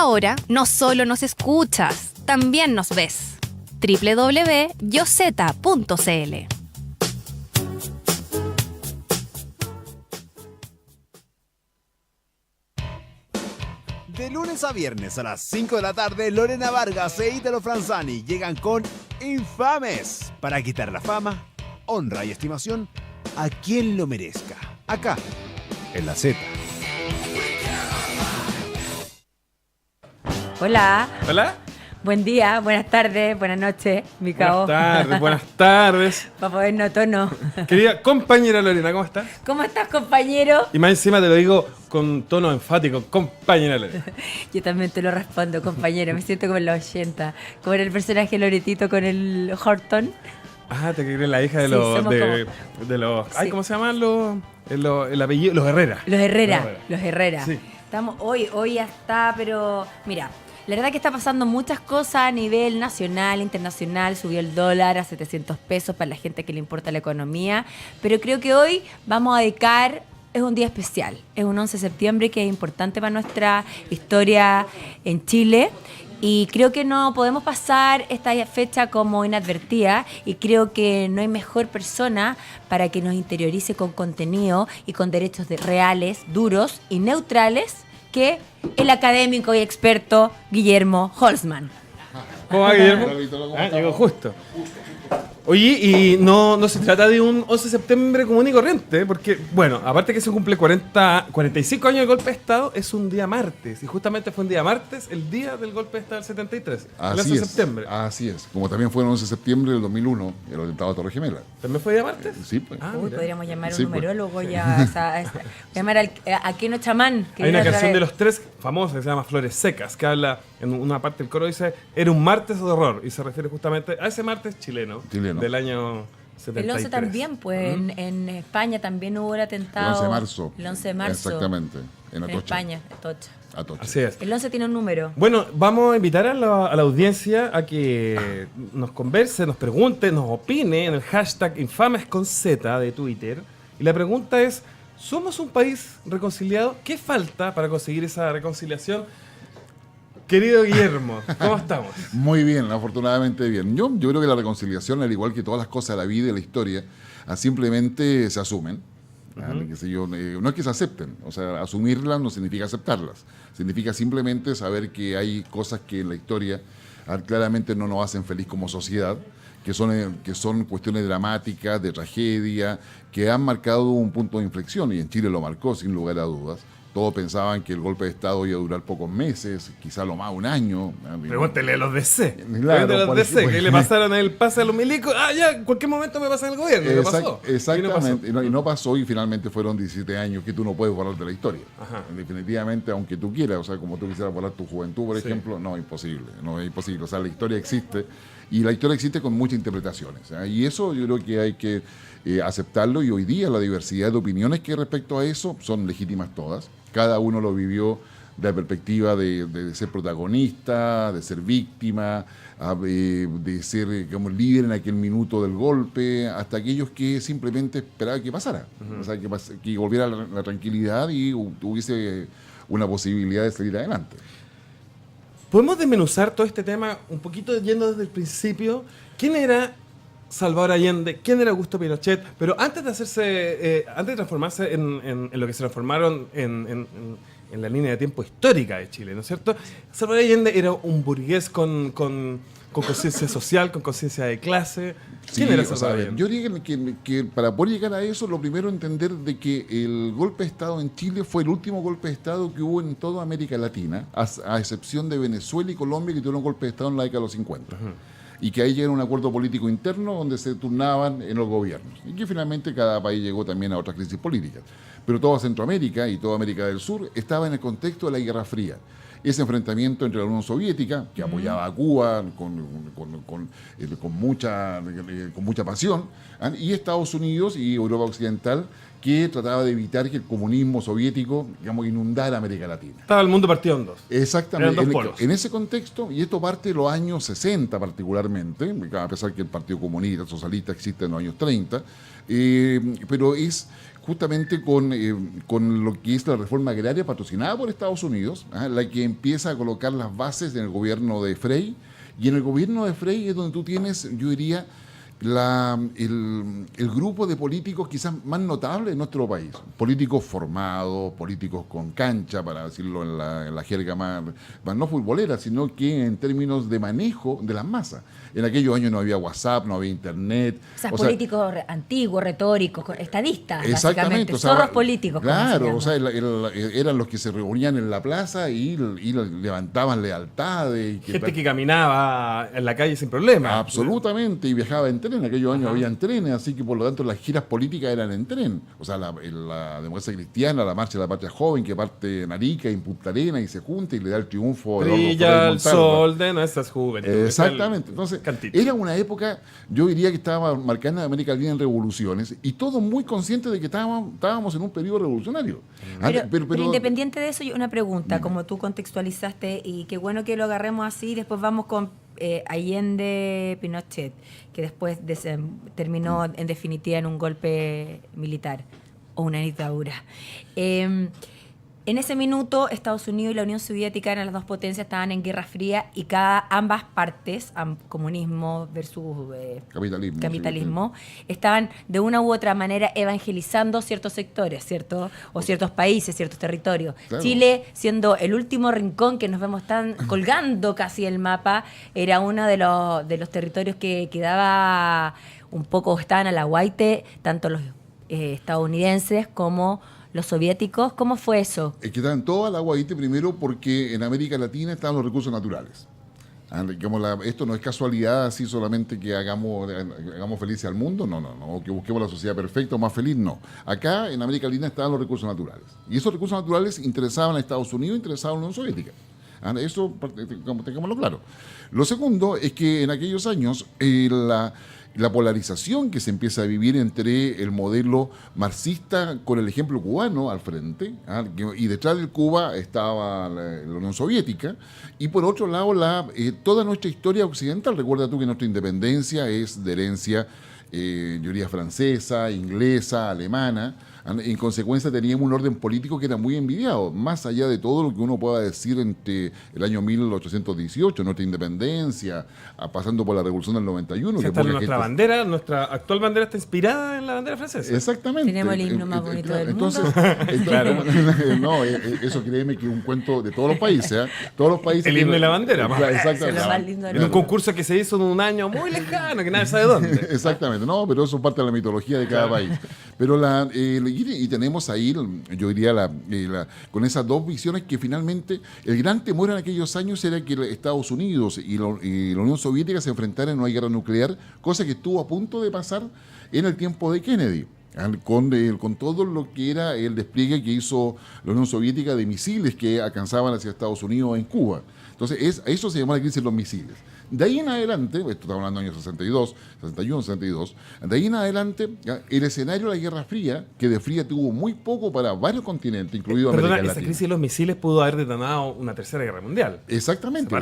Ahora no solo nos escuchas, también nos ves. www.yoseta.cl. De lunes a viernes a las 5 de la tarde, Lorena Vargas e Ítalo Franzani llegan con Infames para quitar la fama, honra y estimación a quien lo merezca. Acá, en la Z. Hola. Hola. Buen día, buenas tardes, buenas noches, mi cao. Buenas tardes. Para ponernos tono. Querida compañera Lorena, ¿cómo estás? ¿Cómo estás, compañero? Y más encima te lo digo con tono enfático, compañera Lorena. Yo también te lo respondo, compañero. Me siento como en los 80. Como era el personaje Loretito con el Horton. Ah, te crees la hija de Sí, los... somos de los Sí. ay, ¿cómo se llaman el apellido? Los Herrera. Los Herrera. Sí. Estamos, hoy ya está, pero mira, la verdad que está pasando muchas cosas a nivel nacional, internacional. Subió el dólar a 700 pesos para la gente que le importa la economía. Pero creo que hoy vamos a dedicar, es un día especial. Es un 11 de septiembre que es importante para nuestra historia en Chile. Y creo que no podemos pasar esta fecha como inadvertida, y creo que no hay mejor persona para que nos interiorice con contenido y con derechos reales, duros y neutrales que el académico y experto Guillermo Holzman. ¿Cómo va, Guillermo? Llegó justo. Oye, y no se trata de un 11 de septiembre común y corriente, porque, bueno, aparte que se cumple 45 años del golpe de Estado, es un día martes, y justamente fue un día martes, el día del golpe de Estado del 73, el 11 de septiembre. Así es, como también fue el 11 de septiembre del 2001, el atentado a Torre Gemela. ¿También fue día martes? Sí, pues. Uy, podríamos llamar a Sí, un pues. numerólogo ya, llamar a Keno Chamán. Que Hay una viene otra canción vez. de Los Tres famosa que se llama Flores Secas, que habla, en una parte del coro dice, era un martes de horror, y se refiere justamente a ese martes chileno. Del año 73. El 11 también, pues, en España también hubo el atentado. El 11 de marzo. El 11 de marzo. Exactamente, en En Atocha. España, Atocha. Atocha. Así es. El 11 tiene un número. Bueno, vamos a invitar a la audiencia a que nos converse, nos pregunte, nos opine en el hashtag infamesconz de Twitter. Y la pregunta es, ¿somos un país reconciliado? ¿Qué falta para conseguir esa reconciliación? Querido Guillermo, ¿cómo estamos? Muy bien, afortunadamente bien. Yo creo que la reconciliación, al igual que todas las cosas de la vida y la historia, simplemente se asumen. Qué sé yo, no es que se acepten, o sea, asumirlas no significa aceptarlas, significa simplemente saber que hay cosas que en la historia claramente no nos hacen feliz como sociedad, que son cuestiones dramáticas, de tragedia, que han marcado un punto de inflexión, y en Chile lo marcó sin lugar a dudas. Todos pensaban que el golpe de Estado iba a durar pocos meses, quizá lo más un año. Pregúntele a los DC. Claro, Pregúntele a los DC, por que le pasaron el pase a los milicos. Ah, ya, en cualquier momento me pasa en el gobierno. ¿Y qué pasó? Exactamente, y no pasó, y finalmente fueron 17 años que tú no puedes borrar de la historia. Ajá. Definitivamente, aunque tú quieras, o sea, como tú quisieras borrar tu juventud, por ejemplo, no es imposible, o sea, la historia existe, y la historia existe con muchas interpretaciones, y eso yo creo que hay que aceptarlo, y hoy día la diversidad de opiniones que respecto a eso son legítimas todas. Cada uno lo vivió de la perspectiva de ser protagonista, de ser víctima, de ser, digamos, líder en aquel minuto del golpe, hasta aquellos que simplemente esperaban que pasara, o sea, que volviera la tranquilidad y tuviese una posibilidad de salir adelante. ¿Podemos desmenuzar todo este tema un poquito yendo desde el principio? ¿Quién era Salvador Allende? ¿Quién era Augusto Pinochet? Pero antes de transformarse en lo que se transformaron en la línea de tiempo histórica de Chile, ¿no es cierto? Salvador Allende era un burgués con conciencia social, con conciencia de clase. ¿Quién era Salvador Allende? Yo diría que para poder llegar a eso, lo primero es entender de que el golpe de Estado en Chile fue el último golpe de Estado que hubo en toda América Latina, a excepción de Venezuela y Colombia, que tuvieron golpe de Estado en la década de los 50. Y que ahí llegó un acuerdo político interno donde se turnaban en los gobiernos. Y que finalmente cada país llegó también a otras crisis políticas. Pero toda Centroamérica y toda América del Sur estaba en el contexto de la Guerra Fría. Ese enfrentamiento entre la Unión Soviética, que apoyaba a Cuba con mucha pasión, y Estados Unidos y Europa Occidental, que trataba de evitar que el comunismo soviético, digamos, inundara América Latina. Estaba el mundo partido en dos. Exactamente. Eran dos polos. En ese contexto, y esto parte de los años 60 particularmente, a pesar que el Partido Comunista, Socialista existe en los años 30, pero es justamente con lo que es la reforma agraria patrocinada por Estados Unidos, la que empieza a colocar las bases en el gobierno de Frei. Y en el gobierno de Frei es donde tú tienes, yo diría, el grupo de políticos quizás más notable de nuestro país. Políticos formados, políticos con cancha, para decirlo en la jerga más no futbolera, sino que en términos de manejo de las masas. En aquellos años no había WhatsApp, no había Internet. O sea, políticos antiguos, retóricos, estadistas, exactamente, básicamente. Zorros políticos. Claro, o sea, eran los que se reunían en la plaza y levantaban lealtades. Gente que caminaba en la calle sin problema. Absolutamente, y viajaba en tren. En aquellos años habían trenes, así que por lo tanto las giras políticas eran en tren. O sea, la democracia cristiana, la marcha de la patria joven, que parte en Arica, en Punta Arenas y se junta y le da el triunfo. Brilla el sol de nuestras juventudes. Exactamente. Entonces, era una época, yo diría que estaba marcando a América Latina en revoluciones y todos muy conscientes de que estábamos en un periodo revolucionario. Pero independiente de eso, una pregunta, como tú contextualizaste, y qué bueno que lo agarremos así, después vamos con Allende Pinochet, que después terminó en definitiva en un golpe militar o una dictadura. En ese minuto, Estados Unidos y la Unión Soviética eran las dos potencias, estaban en Guerra Fría y ambas partes, comunismo versus capitalismo, estaban de una u otra manera evangelizando ciertos sectores, ¿cierto? O ciertos países, ciertos territorios. Claro. Chile, siendo el último rincón que nos vemos tan colgando casi el mapa, era uno de los territorios que quedaba un poco, estaban a la guaite, tanto los estadounidenses como los soviéticos. ¿Cómo fue eso? Es que estaban todos al aguaite primero porque en América Latina estaban los recursos naturales. Esto no es casualidad así solamente que hagamos felices al mundo, no, que busquemos la sociedad perfecta o más feliz, no. Acá en América Latina estaban los recursos naturales. Y esos recursos naturales interesaban a Estados Unidos, interesaban a la Unión Soviética. Eso, tengámoslo claro. Lo segundo es que en aquellos años la polarización que se empieza a vivir entre el modelo marxista con el ejemplo cubano al frente, y detrás de Cuba estaba la Unión Soviética, y por otro lado toda nuestra historia occidental. Recuerda tú que nuestra independencia es de herencia, yo diría francesa, inglesa, alemana. En consecuencia teníamos un orden político que era muy envidiado, más allá de todo lo que uno pueda decir entre el año 1818, nuestra independencia, pasando por la Revolución del 91. Bandera, nuestra actual bandera está inspirada en la bandera francesa. Exactamente. Tenemos el himno más bonito del mundo. Claro. No, eso créeme que es un cuento de todos los países. Todos los países. El himno de la bandera. Exactamente. En un concurso que se hizo en un año muy lejano, que nadie sabe dónde. Exactamente. No, pero eso es parte de la mitología de cada país. Pero y tenemos ahí, yo diría, con esas dos visiones que finalmente el gran temor en aquellos años era que Estados Unidos y la Unión Soviética se enfrentaran en una guerra nuclear, cosa que estuvo a punto de pasar en el tiempo de Kennedy, con todo lo que era el despliegue que hizo la Unión Soviética de misiles que alcanzaban hacia Estados Unidos en Cuba. Entonces, eso se llamó la crisis de los misiles. De ahí en adelante, esto estamos hablando de años 62, 61, 62, de ahí en adelante, el escenario de la Guerra Fría, que de fría tuvo muy poco para varios continentes, incluido América Latina. Esa crisis de los misiles pudo haber detonado una tercera guerra mundial. Exactamente.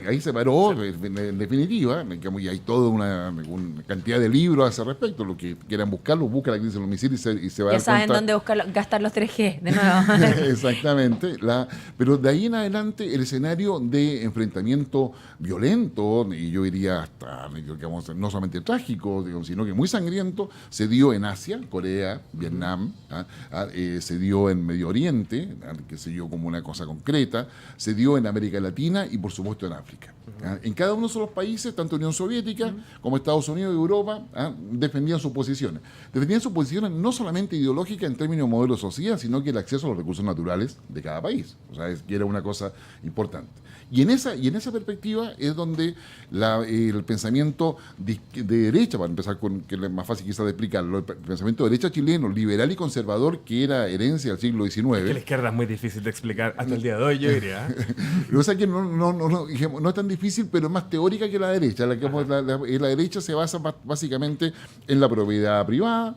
Ahí se paró, en definitiva, y hay toda una cantidad de libros a ese respecto. Lo que quieran buscarlo, busca la crisis de los misiles y se va a dar cuenta. Ya saben dónde gastar los 3G, de nuevo. Exactamente. Pero de ahí en adelante, el escenario de enfrentamiento violento, y yo diría hasta, digamos, no solamente trágico, sino que muy sangriento, se dio en Asia, Corea, Vietnam, se dio en Medio Oriente, que se dio como una cosa concreta, se dio en América Latina y por supuesto en África. En cada uno de esos países, tanto Unión Soviética como Estados Unidos y Europa, defendían sus posiciones. Defendían sus posiciones no solamente ideológicas en términos de modelo de sociedad, sino que el acceso a los recursos naturales de cada país. O sea, que era una cosa importante. Y en esa perspectiva es donde el pensamiento de derecha, para empezar con que es más fácil quizás de explicarlo, el pensamiento de derecha chileno, liberal y conservador, que era herencia del siglo XIX. Es que la izquierda es muy difícil de explicar hasta el día de hoy, yo diría. O sea que no es tan difícil, pero es más teórica que la derecha. La derecha se basa básicamente en la propiedad privada,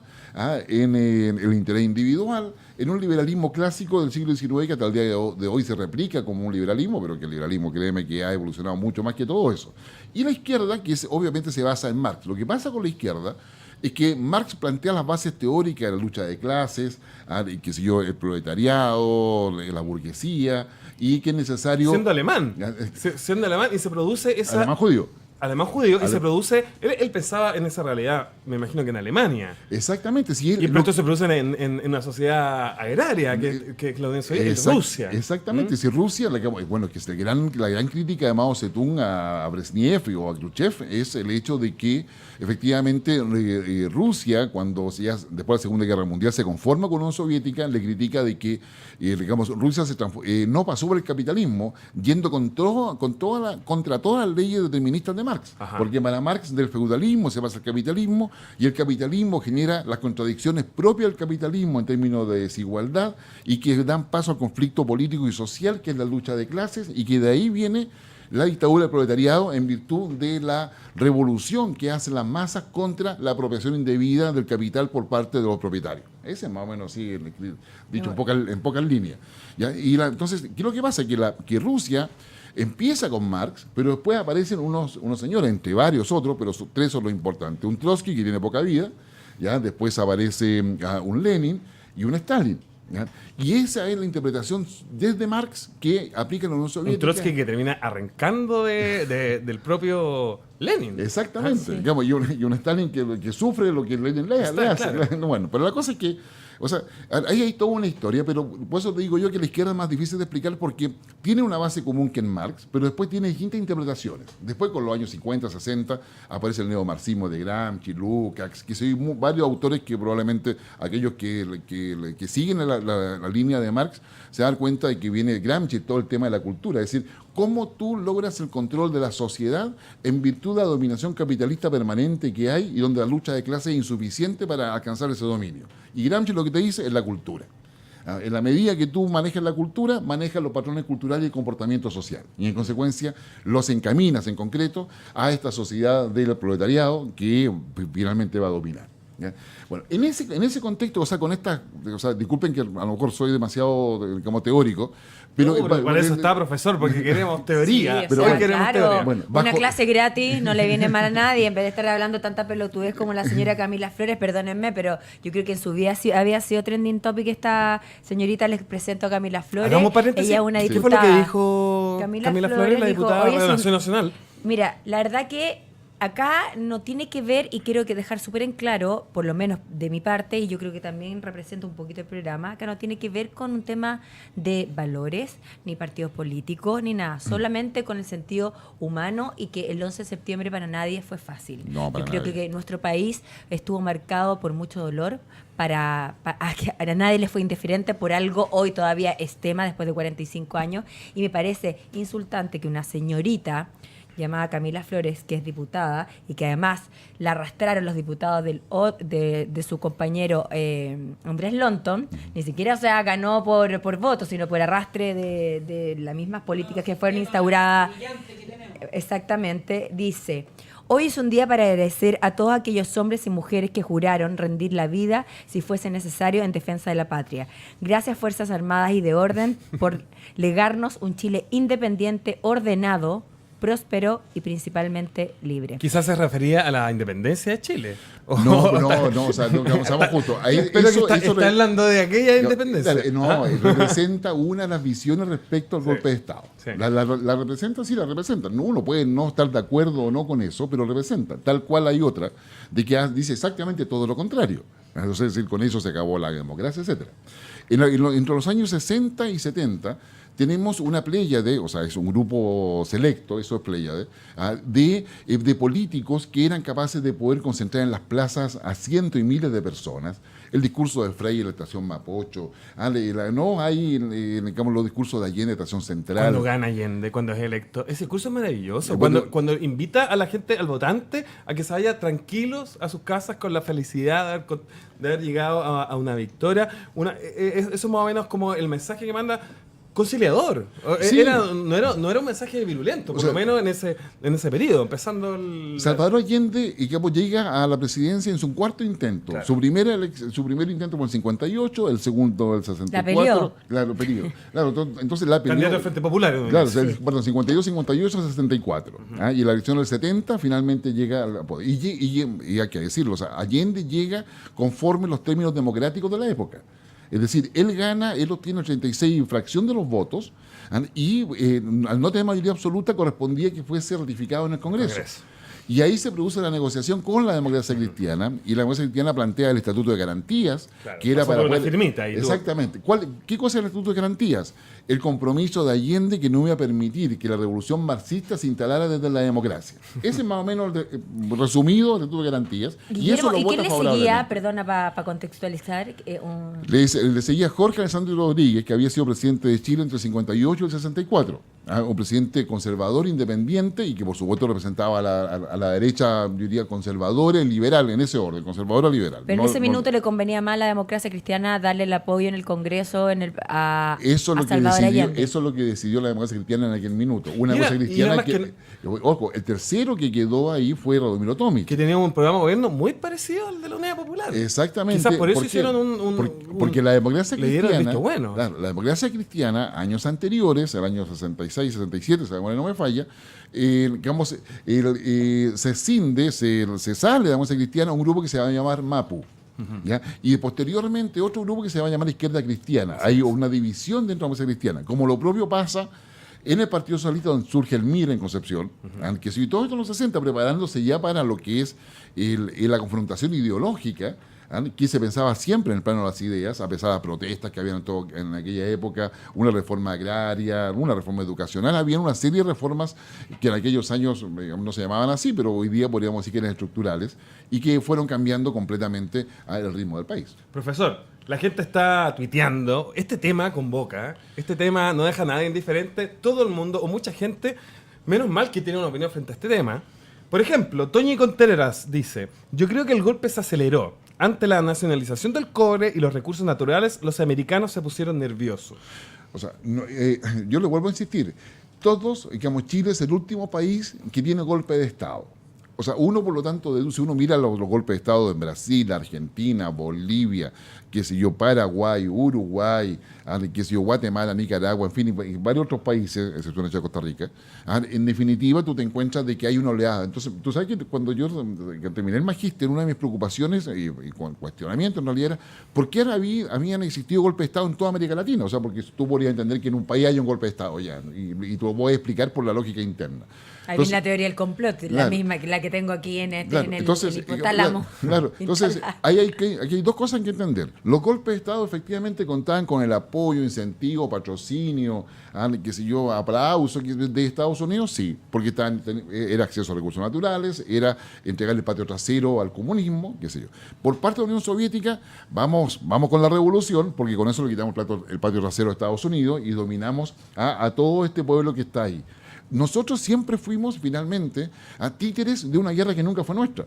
en el interés individual, en un liberalismo clásico del siglo XIX que hasta el día de hoy se replica como un liberalismo, pero que el liberalismo, créeme, que ha evolucionado mucho más que todo eso. Y la izquierda, que obviamente se basa en Marx. Lo que pasa con la izquierda es que Marx plantea las bases teóricas de la lucha de clases, y qué sé yo, el proletariado, la burguesía, y que es necesario... Siendo alemán. Siendo alemán y se produce esa... Alemán judío. Alemán judío y se produce... Él pensaba en esa realidad, me imagino que en Alemania. Exactamente. Si él, Y pronto se produce en una sociedad agraria, que es la Unión Soviética, en Rusia. Exactamente. Si Rusia, bueno, que es la gran crítica de Mao Zedong a Brezhnev o a Khrushchev es el hecho de que efectivamente Rusia, cuando después de la Segunda Guerra Mundial se conforma con la Unión Soviética, le critica de que Rusia no pasó por el capitalismo yendo contra todas las leyes deterministas de Marx. Ajá. Porque para Marx del feudalismo se pasa al capitalismo y el capitalismo genera las contradicciones propias del capitalismo en términos de desigualdad y que dan paso al conflicto político y social que es la lucha de clases y que de ahí viene la dictadura del proletariado en virtud de la revolución que hacen las masas contra la apropiación indebida del capital por parte de los propietarios. Ese es más o menos así, dicho en pocas líneas. ¿Ya? Entonces, ¿qué es lo que pasa? Que Rusia empieza con Marx, pero después aparecen unos señores, entre varios otros, pero tres son los importantes. Un Trotsky, que tiene poca vida, ¿ya? Después aparece un Lenin y un Stalin. ¿Ya? Y esa es la interpretación desde Marx que aplica la Unión Soviética. Un Trotsky que termina arrancando del propio Lenin. Exactamente. Sí. Digamos, y un Stalin que sufre lo que Lenin le hace. Claro. Bueno, pero la cosa es que, o sea, ahí hay toda una historia, pero por eso te digo yo que la izquierda es más difícil de explicar porque tiene una base común que en Marx, pero después tiene distintas interpretaciones. Después, con los años 50, 60, aparece el neomarxismo de Gramsci, Lukács, que son varios autores que probablemente aquellos que siguen la línea de Marx se dan cuenta de que viene Gramsci todo el tema de la cultura, es decir, cómo tú logras el control de la sociedad en virtud de la dominación capitalista permanente que hay y donde la lucha de clase es insuficiente para alcanzar ese dominio. Y Gramsci lo que te dice es la cultura. En la medida que tú manejas la cultura, manejas los patrones culturales y el comportamiento social. Y en consecuencia los encaminas en concreto a esta sociedad del proletariado que finalmente va a dominar. ¿Ya? Bueno, en ese contexto, o sea, disculpen que a lo mejor soy demasiado, digamos, teórico, pero... para eso está, profesor, porque queremos teoría. Sí, pero o sea, queremos claro, teoría. Bueno, una clase gratis no le viene mal a nadie. En vez de estar hablando tanta pelotudez como la señora Camila Flores, perdónenme, pero yo creo que en su vida había sido trending topic esta señorita. Les presento a Camila Flores. Hagamos paréntesis. Ella es una ¿Qué diputada. fue lo que dijo Camila Camila Flores Flores, la dijo, diputada "Hoy de es un- Relación Nacional"? Mira, la verdad que acá no tiene que ver, y quiero que dejar súper en claro, por lo menos de mi parte, y yo creo que también representa un poquito el programa, acá no tiene que ver con un tema de valores, ni partidos políticos, ni nada, solamente con el sentido humano y que el 11 de septiembre para nadie fue fácil. No, para yo creo nadie. que nuestro país estuvo marcado por mucho dolor, a nadie le fue indiferente por algo, hoy todavía es tema después de 45 años, y me parece insultante que una señorita llamada Camila Flores, que es diputada, y que además la arrastraron los diputados de su compañero Andrés Lonton, ni siquiera, o sea, ganó por voto, sino por arrastre de las mismas políticas que fueron instauradas. Exactamente, dice: hoy es un día para agradecer a todos aquellos hombres y mujeres que juraron rendir la vida si fuese necesario en defensa de la patria. Gracias, Fuerzas Armadas y de Orden, por legarnos un Chile independiente, ordenado, próspero y principalmente libre. Quizás se refería a la independencia de Chile. No, o sea, seamos justos. Ahí, Pero está hablando de aquella independencia. Representa una de las visiones respecto al golpe de Estado. Sí. La representa, sí, la representa. No, uno puede no estar de acuerdo o no con eso, pero representa. Tal cual hay otra de que dice exactamente todo lo contrario. Es decir, con eso se acabó la democracia, etc. Entre los años 60 y 70 tenemos una pléyade, o sea, es un grupo selecto, eso es pléyade, de políticos que eran capaces de poder concentrar en las plazas a cientos y miles de personas. El discurso de Frei en la estación Mapocho, digamos, los discursos de Allende en la estación Central. Cuando gana Allende, cuando es electo. Ese discurso es maravilloso. Cuando- Cuando invita a la gente, al votante, a que se vaya tranquilos a sus casas con la felicidad de haber llegado a una victoria. Eso es más o menos como el mensaje que manda. conciliador. Sí. No era un mensaje virulento, por lo menos en ese periodo, empezando Salvador Allende llega a la presidencia en su cuarto intento. Claro. Su primer intento fue en el 58, el segundo el 64. La peleó. Claro, peleó. Claro, entonces la peleó. candidato del Frente Popular. ¿No? Claro, perdón, 52, 58, 64. Y en la elección del 70 finalmente llega al poder. Y hay que decirlo, o sea, Allende llega conforme los términos democráticos de la época. Es decir, él obtiene 86 fracción de los votos y al no tener mayoría absoluta correspondía que fuese ratificado en el Congreso. Y ahí se produce la negociación con la democracia cristiana, y la democracia cristiana plantea el Estatuto de Garantías, Claro, que era para una firmita ahí. Exactamente. ¿Qué cosa es el Estatuto de Garantías? El compromiso de Allende que no iba a permitir que la revolución marxista se instalara desde la democracia. Ese es más o menos resumido el Estatuto de Garantías. Guillermo, y eso lo ¿y vota quién le favorablemente. seguía? Perdona, para contextualizar. Le seguía Jorge Alessandro Rodríguez, que había sido presidente de Chile entre el 58 y el 64. Un presidente conservador, independiente, y que por supuesto representaba a la derecha, yo diría, conservadora y liberal, en ese orden, conservadora liberal. Pero en ese minuto le convenía más a la democracia cristiana darle el apoyo en el Congreso a Salvador Allende. Eso es lo que decidió la democracia cristiana en aquel minuto. Una Mira, democracia cristiana ojo, el tercero que quedó ahí fue Radomiro Tomic. Que tenía un programa de gobierno muy parecido al de la Unidad Popular. Exactamente. Quizás por eso qué? hicieron porque la democracia le dieron cristiana, visto bueno. Claro, la democracia cristiana, años anteriores, el año 66, 67, si la memoria no me falla, se sale de la democracia cristiana un grupo que se va a llamar MAPU. ¿Ya? Y posteriormente otro grupo que se va a llamar Izquierda Cristiana. Hay una división dentro de la democracia cristiana, como lo propio pasa en el Partido Socialista, donde surge el MIR en Concepción, que si todo esto en los 60, preparándose ya para lo que es la confrontación ideológica, que se pensaba siempre en el plano de las ideas, a pesar de las protestas que habían en aquella época, una reforma agraria, una reforma educacional, había una serie de reformas que en aquellos años no se llamaban así, pero hoy día podríamos decir que eran estructurales y que fueron cambiando completamente el ritmo del país. Profesor, la gente está tuiteando, este tema convoca, este tema no deja a nadie indiferente, todo el mundo o mucha gente, menos mal que tiene una opinión frente a este tema. Por ejemplo, Toñi Contreras dice, yo creo que el golpe se aceleró. Ante la nacionalización del cobre y los recursos naturales, los americanos se pusieron nerviosos. O sea, yo le vuelvo a insistir, Chile es el último país que tiene golpe de Estado. O sea, uno, por lo tanto, deduce, uno mira los golpes de Estado en Brasil, Argentina, Bolivia, Paraguay, Uruguay, Guatemala, Nicaragua, en fin, y varios otros países, excepto de Costa Rica. En definitiva, tú te encuentras de que hay una oleada. Entonces, tú sabes que cuando yo terminé el magíster, una de mis preocupaciones y cuestionamiento en realidad era, ¿por qué habían existido golpes de Estado en toda América Latina? O sea, porque tú podrías entender que en un país hay un golpe de Estado ya, y tú lo puedes explicar por la lógica interna. Ahí viene la teoría del complot, la misma que la que tengo aquí en el hipotálamo. Claro, entonces aquí hay dos cosas que entender. Los golpes de Estado efectivamente contaban con el apoyo, incentivo, patrocinio, aplauso de Estados Unidos, sí, porque era acceso a recursos naturales, era entregar el patio trasero al comunismo, qué sé yo. Por parte de la Unión Soviética, vamos con la revolución, porque con eso le quitamos el patio trasero a Estados Unidos y dominamos a todo este pueblo que está ahí. Nosotros siempre fuimos finalmente títeres de una guerra que nunca fue nuestra.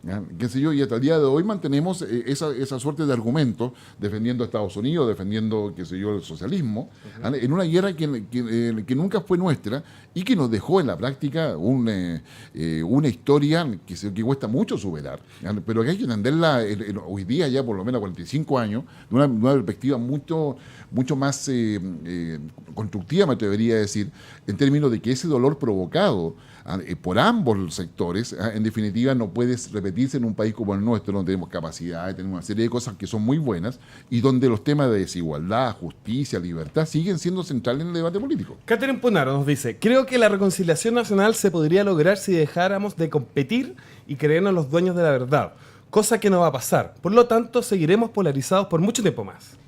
Y hasta el día de hoy mantenemos esa suerte de argumentos defendiendo a Estados Unidos, defendiendo, el socialismo, en una guerra que nunca fue nuestra y que nos dejó en la práctica una historia que cuesta mucho superar, pero que hay que entenderla hoy día, ya por lo menos 45 años, de una perspectiva mucho más constructiva, me atrevería a decir, en términos de que ese dolor provocado por ambos sectores, en definitiva, no puede repetirse en un país como el nuestro, donde tenemos capacidad, tenemos una serie de cosas que son muy buenas y donde los temas de desigualdad, justicia, libertad siguen siendo centrales en el debate político. Catherine Punaro nos dice, creo que la reconciliación nacional se podría lograr si dejáramos de competir y creernos los dueños de la verdad, cosa que no va a pasar. Por lo tanto, seguiremos polarizados por mucho tiempo más.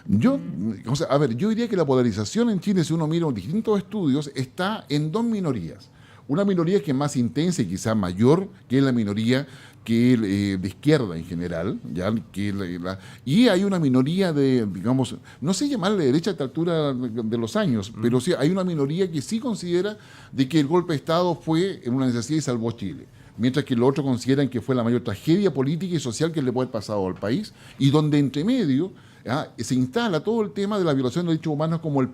Yo diría que la polarización en Chile, si uno mira distintos estudios, está en dos minorías. Una minoría que es más intensa y quizás mayor que la minoría de izquierda en general, y hay una minoría no sé llamarle derecha a esta altura de los años, pero sí hay una minoría que sí considera de que el golpe de Estado fue una necesidad y salvó Chile, mientras que los otros consideran que fue la mayor tragedia política y social que le puede haber pasado al país, y donde entre medio se instala todo el tema de la violación de derechos humanos como la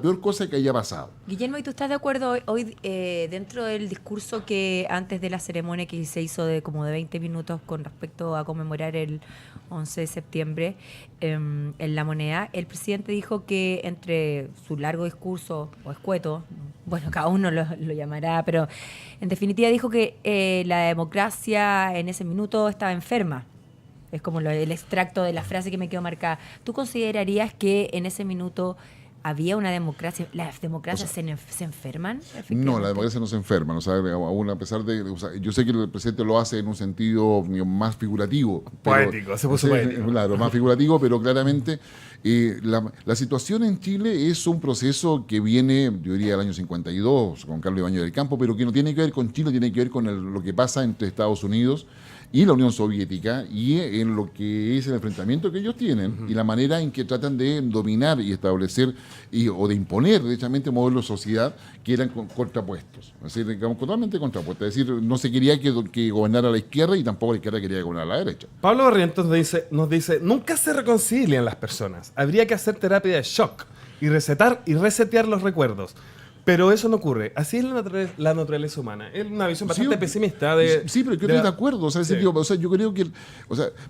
peor cosa que haya pasado. Guillermo, ¿y tú estás de acuerdo hoy dentro del discurso que antes de la ceremonia que se hizo de como de 20 minutos con respecto a conmemorar el 11 de septiembre en La Moneda, el presidente dijo que entre su largo discurso o escueto, bueno, cada uno lo llamará, pero en definitiva dijo que la democracia en ese minuto estaba enferma? Es como el extracto de la frase que me quedó marcada. ¿Tú considerarías que en ese minuto había una democracia? ¿Las democracias se enferman? No, la democracia no se enferma. O sea, aún a pesar de... O sea, yo sé que el presidente lo hace en un sentido más figurativo. Poético, se puso poético. Claro, más figurativo, pero claramente la situación en Chile es un proceso que viene, yo diría, del año 52, con Carlos Ibáñez del Campo, pero que no tiene que ver con Chile, tiene que ver con lo que pasa entre Estados Unidos y la Unión Soviética, y en lo que es el enfrentamiento que ellos tienen y la manera en que tratan de dominar y establecer o de imponer derechamente modelos de sociedad que eran contrapuestos, es decir, digamos, totalmente contrapuestos. Es decir, no se quería que gobernara la izquierda y tampoco la izquierda quería gobernar la derecha. Pablo Barrientos nos dice, nunca se reconcilian las personas. Habría que hacer terapia de shock y resetear los recuerdos. Pero eso no ocurre. Así es la naturaleza humana. Es una visión bastante pesimista de... Sí, pero yo estoy de acuerdo. O sea, sí. Yo creo que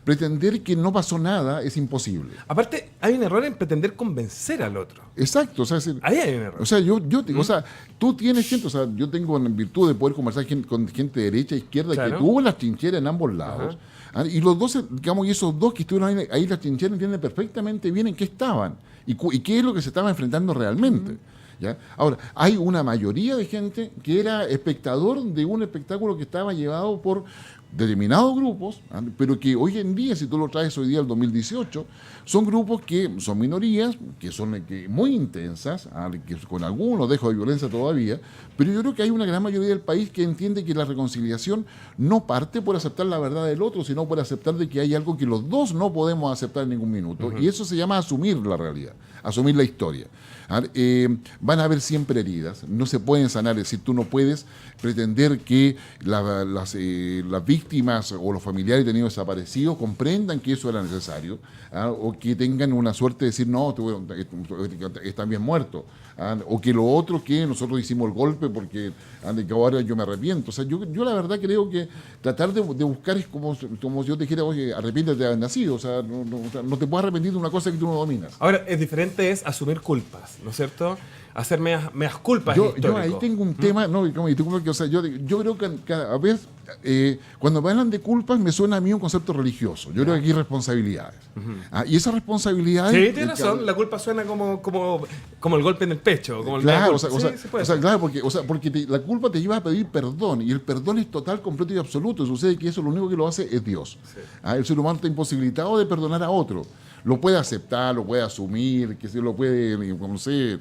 pretender que no pasó nada es imposible. Aparte, hay un error en pretender convencer al otro. Exacto. O sea, ahí hay un error. O sea, o sea, tú tienes gente, o sea, yo tengo en virtud de poder conversar con gente de derecha e izquierda, claro, que tuvo las trincheras en ambos lados. Ajá. Y los dos, digamos, y esos dos que estuvieron ahí las trincheras entienden perfectamente bien en qué estaban y qué es lo que se estaba enfrentando realmente. ¿Ya? Ahora, hay una mayoría de gente que era espectador de un espectáculo que estaba llevado por determinados grupos, pero que hoy en día, si tú lo traes hoy día al 2018, son grupos que son minorías, que son muy intensas, que con algunos dejos de violencia todavía, pero yo creo que hay una gran mayoría del país que entiende que la reconciliación no parte por aceptar la verdad del otro, sino por aceptar de que hay algo que los dos no podemos aceptar en ningún minuto, y eso se llama asumir la realidad, asumir la historia. Van a haber siempre heridas, no se pueden sanar, es decir, tú no puedes pretender que las víctimas o los familiares detenidos desaparecidos comprendan que eso era necesario, o que tengan una suerte de decir, no, están bien muertos, o que lo otro que nosotros hicimos el golpe porque que ahora yo me arrepiento. O sea, yo la verdad creo que tratar de buscar es como si yo te dijera, oye, arrepiéntete de haber nacido, o sea, no te puedes arrepentir de una cosa que tú no dominas. Ahora, es diferente es asumir culpas, ¿no es cierto? Hacer meas culpas. Yo ahí tengo un tema, o sea, yo creo que a veces cuando me hablan de culpas me suena a mí un concepto religioso. Yo creo que aquí hay responsabilidades. Y esas responsabilidades... Sí, tienes razón, la culpa suena como el golpe en el pecho. Como claro, claro, porque la culpa te lleva a pedir perdón, y el perdón es total, completo y absoluto. Sucede que eso lo único que lo hace es Dios. Sí. El ser humano está imposibilitado de perdonar a otro. Lo puede aceptar, lo puede asumir, que se lo puede, no sé,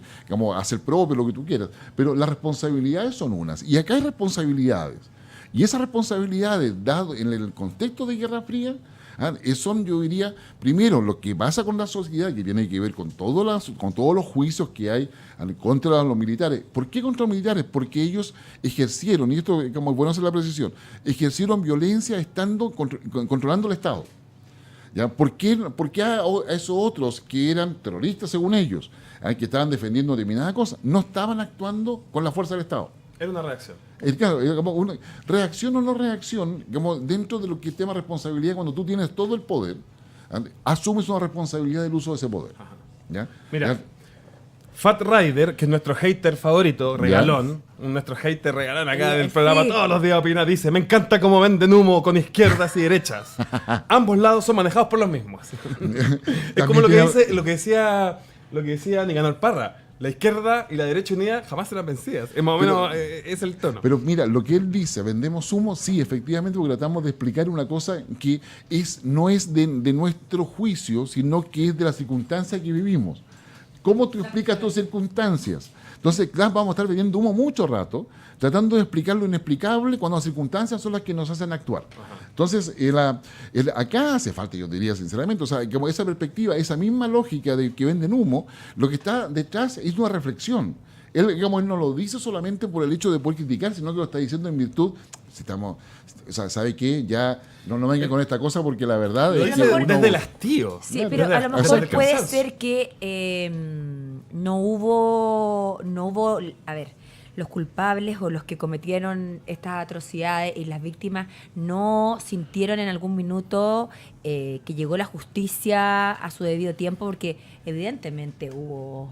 hacer propio, lo que tú quieras. Pero las responsabilidades son unas. Y acá hay responsabilidades. Y esas responsabilidades, dado en el contexto de Guerra Fría, son, yo diría, primero, lo que pasa con la sociedad, que tiene que ver con todos los juicios que hay contra los militares. ¿Por qué contra los militares? Porque ellos ejercieron, y esto, como bueno hacer la precisión, ejercieron violencia estando controlando el Estado. ¿Ya? ¿Por qué a esos otros que eran terroristas, según ellos, que estaban defendiendo determinada cosa, no estaban actuando con la fuerza del Estado? Era una reacción. Claro, una reacción o no reacción, dentro de lo que es tema responsabilidad, cuando tú tienes todo el poder, asumes una responsabilidad del uso de ese poder. ¿Ya? Mira, Fat Rider, que es nuestro hater favorito, regalón, nuestro hater regalón acá del programa, todos los días opina, dice, me encanta cómo venden humo con izquierdas y derechas. Ambos lados son manejados por los mismos. Es como lo que decía Nicanor Parra. La izquierda y la derecha unida jamás serán vencidas. Es más o menos es el tono. Pero mira, lo que él dice, vendemos humo, sí, efectivamente, porque tratamos de explicar una cosa que no es de nuestro juicio, sino que es de las circunstancias que vivimos. ¿Cómo tú explicas tus circunstancias? Entonces, claro, vamos a estar vendiendo humo mucho rato, tratando de explicar lo inexplicable cuando las circunstancias son las que nos hacen actuar. Entonces, acá hace falta, yo diría sinceramente, o sea, como esa perspectiva, esa misma lógica de que venden humo, lo que está detrás es una reflexión. Él, digamos, él no lo dice solamente por el hecho de poder criticar, sino que lo está diciendo en virtud, si estamos, o sea, ¿sabe qué? Ya no venga con esta cosa porque la verdad Lo es dice que desde el hastío. Sí, Claro, pero a lo mejor exacto. puede Cansancio. ser que no hubo, a ver, los culpables o los que cometieron estas atrocidades y las víctimas no sintieron en algún minuto que llegó la justicia a su debido tiempo, porque evidentemente hubo...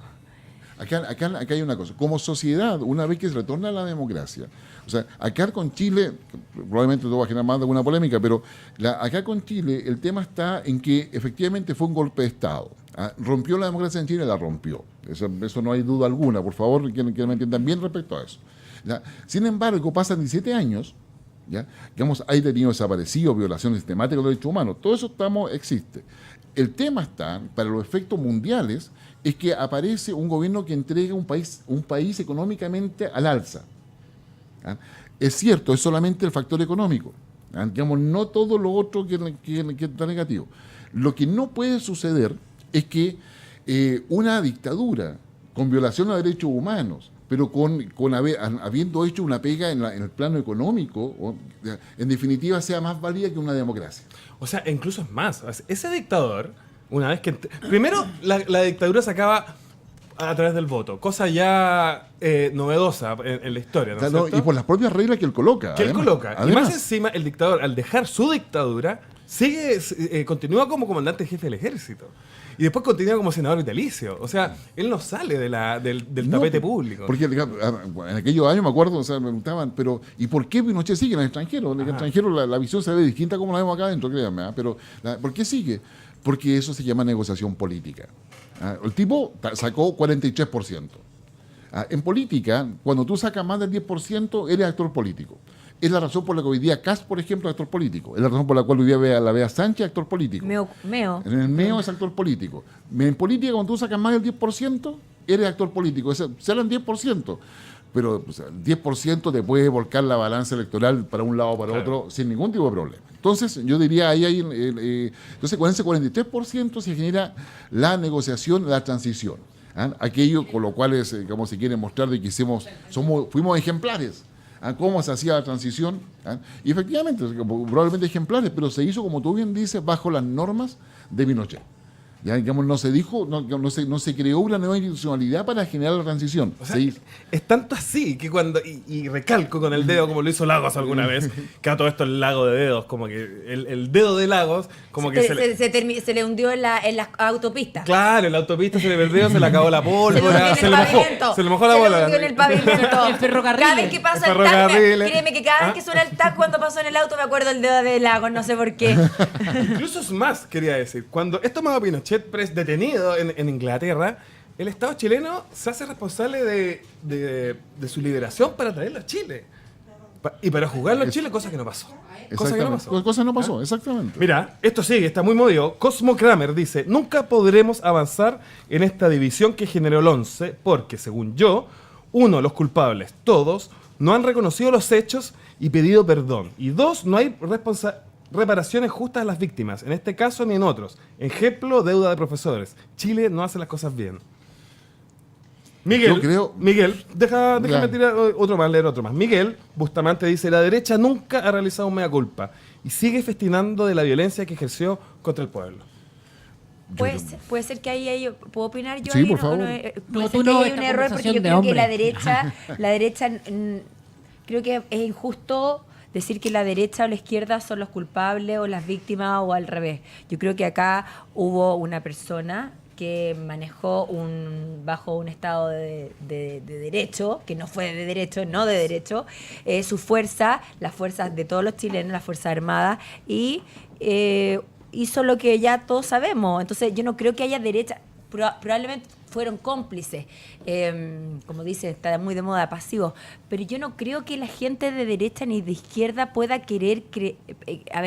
Acá hay una cosa. Como sociedad, una vez que se retorna a la democracia, o sea, acá con Chile, probablemente todo va a generar más de alguna polémica, pero acá con Chile el tema está en que efectivamente fue un golpe de Estado. ¿Rompió la democracia en Chile? La rompió. Eso no hay duda alguna. Por favor, que me entiendan bien respecto a eso. ¿Ya? Sin embargo, pasan 17 años, ¿ya? Digamos, hay detenidos desaparecidos, violaciones sistemáticas de los derechos humanos. Todo eso existe. El tema está, para los efectos mundiales, es que aparece un gobierno que entrega un país económicamente al alza. ¿Ah? Es cierto, es solamente el factor económico. ¿Ah? Digamos, no todo lo otro que está negativo. Lo que no puede suceder es que una dictadura con violación a derechos humanos, pero habiendo hecho una pega en el plano económico, en definitiva sea más válida que una democracia. O sea, incluso es más. Ese dictador, una vez que... Primero, la dictadura se acaba a través del voto, cosa ya novedosa en la historia, ¿no es cierto? Y por las propias reglas que él coloca. Que él coloca. Y Además, más encima, el dictador, al dejar su dictadura, continúa como comandante jefe del ejército. Y después continúa como senador vitalicio. O sea, él no sale del no, tapete público. Porque en aquellos años me acuerdo, o sea, me preguntaban, pero ¿y por qué Pinochet sigue en el extranjero? En el extranjero la visión se ve distinta como la vemos acá adentro, créanme. Pero ¿por qué sigue? Porque eso se llama negociación política. El tipo sacó 43%. En política, cuando tú sacas más del 10%, eres actor político. Es la razón por la que hoy día Kast, por ejemplo, es actor político. Es la razón por la cual hoy día la Bea Sánchez es actor político. Meo. En el MEO es actor político. En política, cuando tú sacas más del 10%, eres actor político. Serán 10%. Pero o sea, el 10% te puede volcar la balanza electoral para un lado o para otro sin ningún tipo de problema. Entonces, yo diría, entonces con ese 43% se genera la negociación, la transición. Aquello con lo cual, como se quiere mostrar de que fuimos ejemplares. ¿Cómo se hacía la transición? Y efectivamente, probablemente ejemplares, pero se hizo, como tú bien dices, bajo las normas de Pinochet. Ya, digamos, no se creó una nueva institucionalidad para generar la transición. O sea, es tanto así que cuando, y recalco con el dedo como lo hizo Lagos alguna vez, que a todo esto el lago de dedos, como que el dedo de Lagos, como que se le hundió en las autopistas. Claro, en la autopista se le perdió, se le acabó la pólvora, se le mojó la bola. bola. Se le hundió en el pavimento. El ferrocarril. Cada vez que pasa el TAC, créeme que cada vez que suena el TAC cuando pasó en el auto me acuerdo del dedo de Lagos, no sé por qué. Incluso es más, quería decir, cuando es tomado Pinochet detenido en Inglaterra, el Estado chileno se hace responsable de su liberación para traerlo a Chile. Y para jugarlo a Chile, cosa que no pasó. Cosa que no pasó. Exactamente. Mira, esto sigue, está muy movido. Cosmo Kramer dice, nunca podremos avanzar en esta división que generó el 11 porque, según yo, uno, los culpables, todos, no han reconocido los hechos y pedido perdón. Y dos, no hay reparaciones justas a las víctimas, en este caso ni en otros. Ejemplo, deuda de profesores. Chile no hace las cosas bien. Miguel, déjame tirar leer otro más. Miguel Bustamante dice, la derecha nunca ha realizado un mea culpa y sigue festinando de la violencia que ejerció contra el pueblo. Puede ser que ahí ¿puedo opinar yo? Sí, ahí? por favor. Puede ser que hay un error porque yo creo que la derecha creo que es injusto decir que la derecha o la izquierda son los culpables o las víctimas o al revés. Yo creo que acá hubo una persona que manejó bajo un estado de derecho, que no fue de derecho, no de derecho, su fuerza, las fuerzas de todos los chilenos, las Fuerzas Armadas, y hizo lo que ya todos sabemos. Entonces yo no creo que haya derecha, probablemente fueron cómplices, como dice, está muy de moda, pasivos, pero yo no creo que la gente de derecha ni de izquierda pueda querer a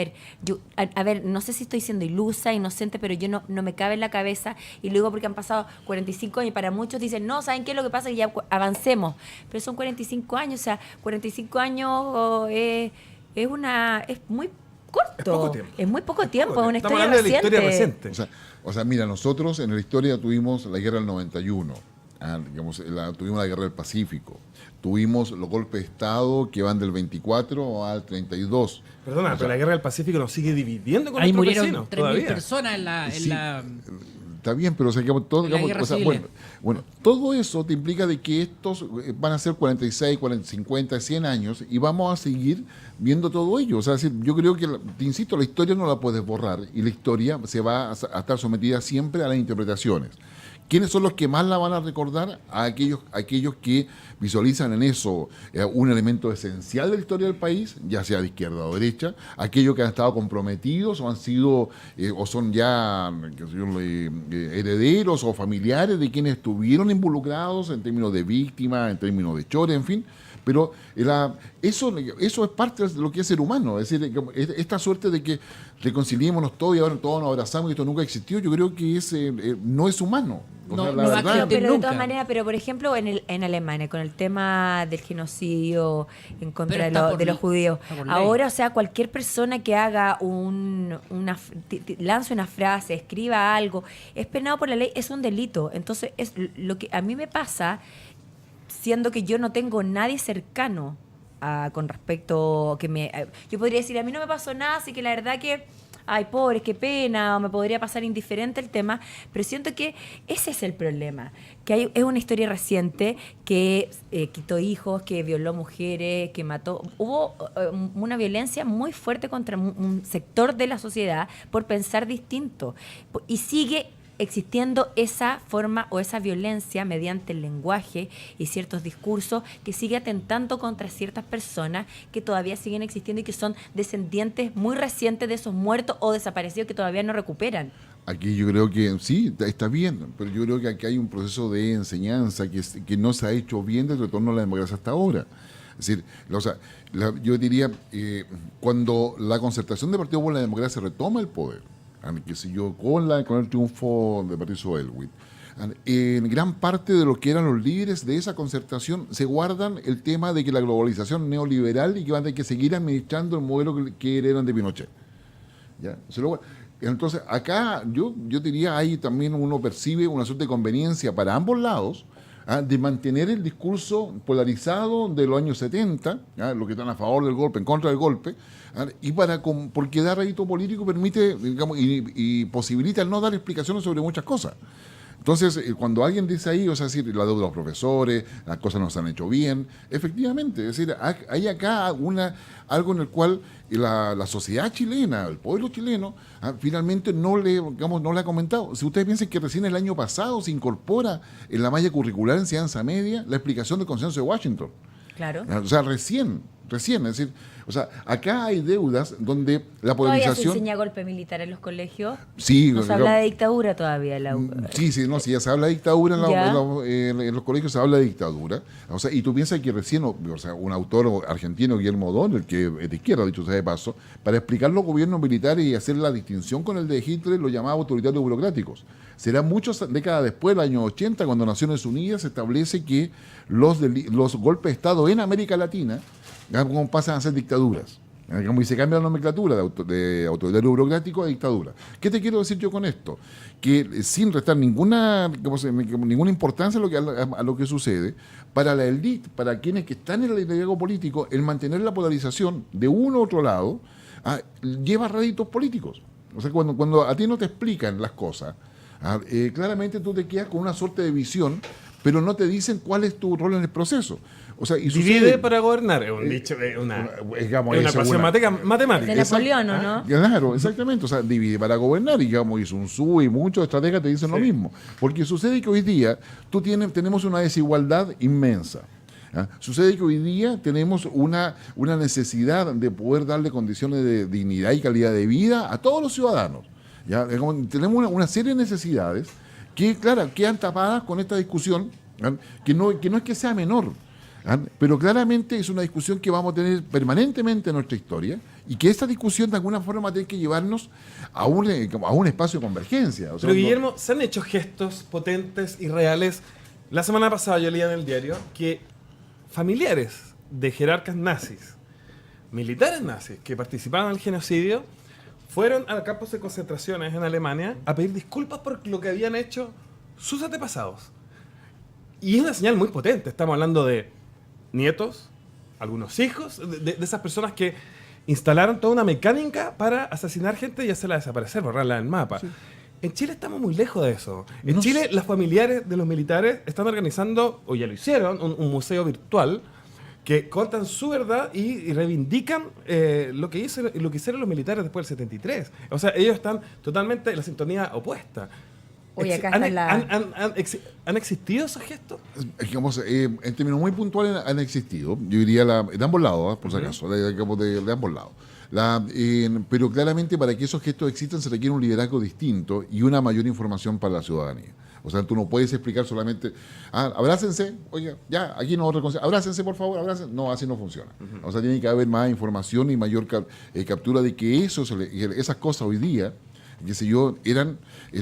ver, no sé si estoy siendo ilusa, inocente, pero yo no me cabe en la cabeza, y luego porque han pasado 45 años, y para muchos dicen, no, ¿saben qué es lo que pasa? Que ya avancemos, pero son 45 años, o sea, 45 años es muy corto. Es poco tiempo. Es muy poco tiempo, es una Estamos historia hablando de la historia reciente. reciente. O sea, mira, nosotros en la historia tuvimos la guerra del 91. Digamos, tuvimos la Guerra del Pacífico, tuvimos los golpes de Estado que van del 24 al 32. Perdona, pero la Guerra del Pacífico nos sigue dividiendo con Ahí nuestros murieron vecinos 3.000 todavía. personas en la... Sí, está bien, pero o sea, digamos, todo, La digamos, guerra o sea, civil. bueno, todo eso te implica de que estos van a ser 46, 40, 50, 100 años y vamos a seguir viendo todo ello. O sea, es decir, yo creo que, te insisto, la historia no la puedes borrar y la historia se va a estar sometida siempre a las interpretaciones. ¿Quiénes son los que más la van a recordar? A aquellos que visualizan en eso un elemento esencial de la historia del país, ya sea de izquierda o derecha, aquellos que han estado comprometidos o han sido o son ya qué sé yo, herederos o familiares de quienes estuvieron involucrados en términos de víctimas, en términos de chores, en fin. Pero eso es parte de lo que es ser humano. Es decir, esta suerte de que reconciliémonos todos y ahora todos nos abrazamos y esto nunca existió, yo creo que no es humano. O sea, No, la no va a verdad, existir. Pero de nunca. todas maneras, pero por ejemplo en Alemania, con el tema del genocidio en contra Pero de, está por de los judíos, está por ley. ahora, o sea, cualquier persona que haga lance una frase, escriba algo, es penado por la ley, es un delito. Entonces, es lo que a mí me pasa, siendo que yo no tengo nadie cercano con respecto yo podría decir, a mí no me pasó nada, así que la verdad que ay, pobres, qué pena, o me podría pasar indiferente el tema, pero siento que ese es el problema, que es una historia reciente que quitó hijos, que violó mujeres, que mató. Hubo una violencia muy fuerte contra un sector de la sociedad por pensar distinto, y sigue existiendo esa forma o esa violencia mediante el lenguaje y ciertos discursos que sigue atentando contra ciertas personas que todavía siguen existiendo y que son descendientes muy recientes de esos muertos o desaparecidos que todavía no recuperan. aquí yo creo que sí, está bien, pero yo creo que aquí hay un proceso de enseñanza que no se ha hecho bien desde el retorno a la democracia hasta ahora. Es decir, yo diría, cuando la concertación del Partido por la Democracia retoma el poder, que sé yo, con el triunfo de Patricio Aylwin, en gran parte de lo que eran los líderes de esa concertación se guardan el tema de que la globalización neoliberal y que van a tener que seguir administrando el modelo que eran de Pinochet. ¿Ya? Entonces, acá yo diría, ahí también uno percibe una suerte de conveniencia para ambos lados, de mantener el discurso polarizado de los años 70, los que están a favor del golpe, en contra del golpe, y porque dar rédito político permite, digamos, y posibilita el no dar explicaciones sobre muchas cosas. Entonces, cuando alguien dice ahí, o sea, decir, la deuda de los profesores, las cosas no se han hecho bien, efectivamente, es decir, hay acá algo en el cual la sociedad chilena, el pueblo chileno, finalmente no le ha comentado. Si ustedes piensan que recién el año pasado se incorpora en la malla curricular en enseñanza media la explicación del consenso de Washington. Claro. O sea, recién, es decir, o sea, acá hay deudas donde la Todavía se polarización... enseña golpe militar en los colegios. Sí, No se habla de dictadura todavía. Sí, ya se habla de dictadura Ya. en los colegios, se habla de dictadura. O sea, y tú piensas que recién, un autor argentino, Guillermo O'Donnell, que es de izquierda, dicho sea de paso, para explicar los gobiernos militares y hacer la distinción con el de Hitler, lo llamaba autoritarios burocráticos. Será muchas décadas después, el año 80, cuando Naciones Unidas establece que los golpes de Estado en América Latina pasan a ser dictaduras. Y se cambia la nomenclatura de autoritario burocrático a dictadura. ¿Qué te quiero decir yo con esto? Que sin restar ninguna importancia a lo que sucede, para la élite, para quienes que están en el liderazgo político, el mantener la polarización de uno u otro lado lleva réditos políticos. O sea, cuando a ti no te explican las cosas, claramente tú te quedas con una suerte de visión, pero no te dicen cuál es tu rol en el proceso. O sea, Divide para gobernar, es un dicho, es una ecuación matemática. De Napoleón, ¿o no? Claro, exactamente. O sea, divide para gobernar, y digamos, y Sun Tzu y muchos estrategas te dicen lo mismo. Porque sucede que hoy día tenemos una desigualdad inmensa. Sucede que hoy día tenemos una necesidad de poder darle condiciones de dignidad y calidad de vida a todos los ciudadanos. ¿Ya? Tenemos una serie de necesidades que, claro, quedan tapadas con esta discusión, que no es que sea menor, pero claramente es una discusión que vamos a tener permanentemente en nuestra historia, y que esta discusión de alguna forma tiene que llevarnos a un espacio de convergencia. O sea, pero Guillermo, se han hecho gestos potentes y reales. La semana pasada yo leía en el diario que familiares de jerarcas nazis, militares nazis que participaban en el genocidio, fueron a campos de concentraciones en Alemania a pedir disculpas por lo que habían hecho sus antepasados. Y es una señal muy potente. Estamos hablando de nietos, algunos hijos, de esas personas que instalaron toda una mecánica para asesinar gente y hacerla desaparecer, borrarla del mapa. Sí. En Chile estamos muy lejos de eso. En Chile, los familiares de los militares están organizando, o ya lo hicieron, un museo virtual que cuentan su verdad y reivindican lo que hicieron los militares después del 73. O sea, ellos están totalmente en la sintonía opuesta. Oye, acá está ¿Han existido esos gestos? Digamos, en términos muy puntuales han existido. Yo diría de ambos lados, por si acaso, de ambos lados. Pero claramente para que esos gestos existan se requiere un liderazgo distinto y una mayor información para la ciudadanía. O sea, tú no puedes explicar solamente, abrácense, oiga, ya, aquí no abrácense, por favor, abrácense. No, así no funciona. O sea, tiene que haber más información y mayor captura de que esas cosas hoy día, qué sé yo,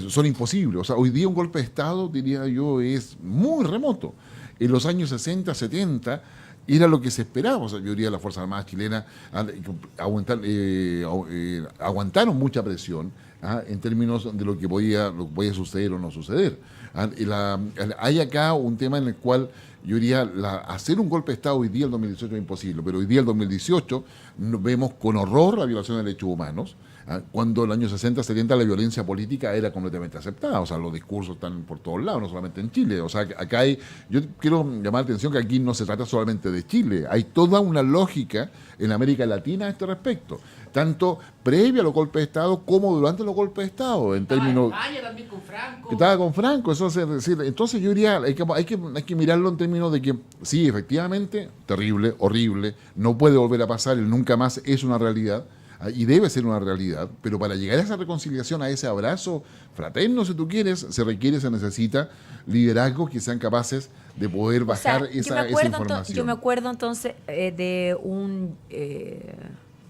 son imposibles. O sea, hoy día un golpe de Estado, diría yo, es muy remoto. En los años 60, 70, era lo que se esperaba. O sea, yo diría las Fuerzas Armadas chilenas aguantaron mucha presión en términos de lo que podía suceder o no suceder. Hay acá un tema en el cual yo diría, hacer un golpe de Estado hoy día, el 2018, es imposible, pero hoy día, el 2018, vemos con horror la violación de derechos humanos, cuando en el año 60, 70 la violencia política era completamente aceptada. O sea, los discursos están por todos lados, no solamente en Chile. O sea, acá yo quiero llamar la atención que aquí no se trata solamente de Chile, hay toda una lógica en América Latina a este respecto, tanto previa a los golpes de Estado como durante los golpes de Estado, en términos... España también con Franco. Que estaba con Franco, eso es decir, entonces yo diría, hay que mirarlo en términos de que, sí, efectivamente, terrible, horrible, no puede volver a pasar, el nunca más es una realidad, y debe ser una realidad, pero para llegar a esa reconciliación, a ese abrazo fraterno, si tú quieres, se necesita liderazgos que sean capaces de poder bajar esa información. Yo me acuerdo entonces de un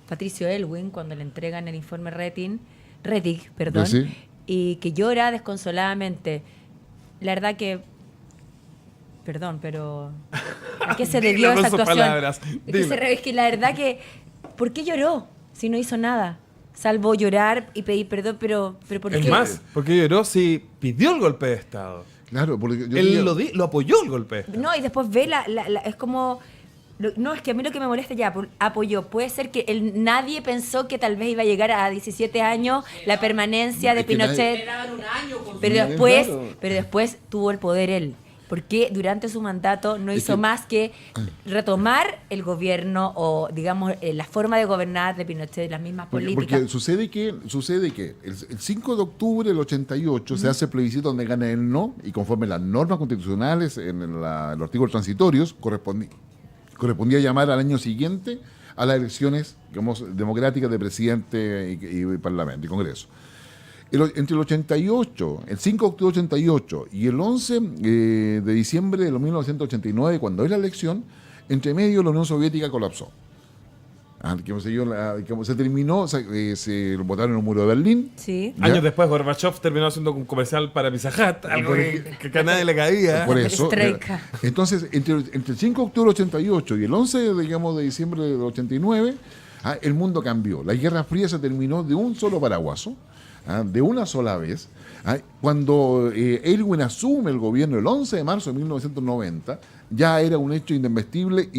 Patricio Elwin, cuando le entregan el informe Rettig, perdón, ¿sí? Y que llora desconsoladamente. La verdad que... Perdón, pero... ¿A qué se debió esa actuación? Es que la verdad que... ¿Por qué lloró si no hizo nada? Salvo llorar y pedir perdón, pero ¿por qué? Es más, porque lloró si pidió el golpe de Estado. Claro, porque él lo apoyó el golpe de Estado. No, y después ve es como... No, es que a mí lo que me molesta ya, apoyó. Puede ser que nadie pensó que tal vez iba a llegar a 17 años la permanencia de Pinochet. Pero después tuvo el poder él. Porque durante su mandato no hizo más que retomar el gobierno o, digamos, la forma de gobernar de Pinochet, las mismas políticas. Porque sucede que el 5 de octubre del 88 se hace plebiscito donde gana el no, y conforme las normas constitucionales en los artículos transitorios correspondía llamar al año siguiente a las elecciones, digamos, democráticas de presidente y parlamento y congreso. Entre el 88, el 5 de octubre del 88 y el 11 de diciembre de 1989, cuando es la elección, entre medio la Unión Soviética colapsó. Se terminó, se votaron en el muro de Berlín. Sí. Años después, Gorbachev terminó haciendo un comercial para Pizza Hut, algo que a nadie le caía. Por eso. Entonces, entre el 5 de octubre del 88 y el 11 de diciembre del 89, el mundo cambió. La Guerra Fría se terminó de un solo paraguaso, de una sola vez. Cuando Elwin asume el gobierno el 11 de marzo de 1990, ya era un hecho indesmentible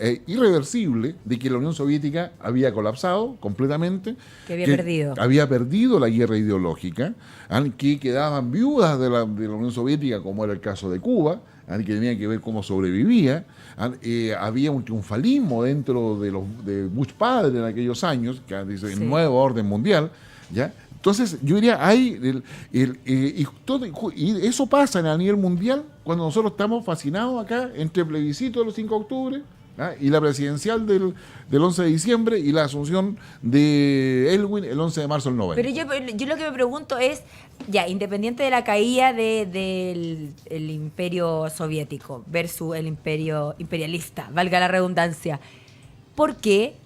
e irreversible de que la Unión Soviética había colapsado completamente. Que había perdido la guerra ideológica, que quedaban viudas de la Unión Soviética, como era el caso de Cuba, que tenía que ver cómo sobrevivía. Había un triunfalismo dentro de Bush padre en aquellos años, que dice el nuevo orden mundial, ¿ya? Entonces, yo diría, y eso pasa a nivel mundial cuando nosotros estamos fascinados acá entre el plebiscito de los 5 de octubre y la presidencial del 11 de diciembre y la asunción de Elwin el 11 de marzo del 90. Pero yo lo que me pregunto es, ya, independiente de la caída del imperio soviético versus el imperio imperialista, valga la redundancia, ¿por qué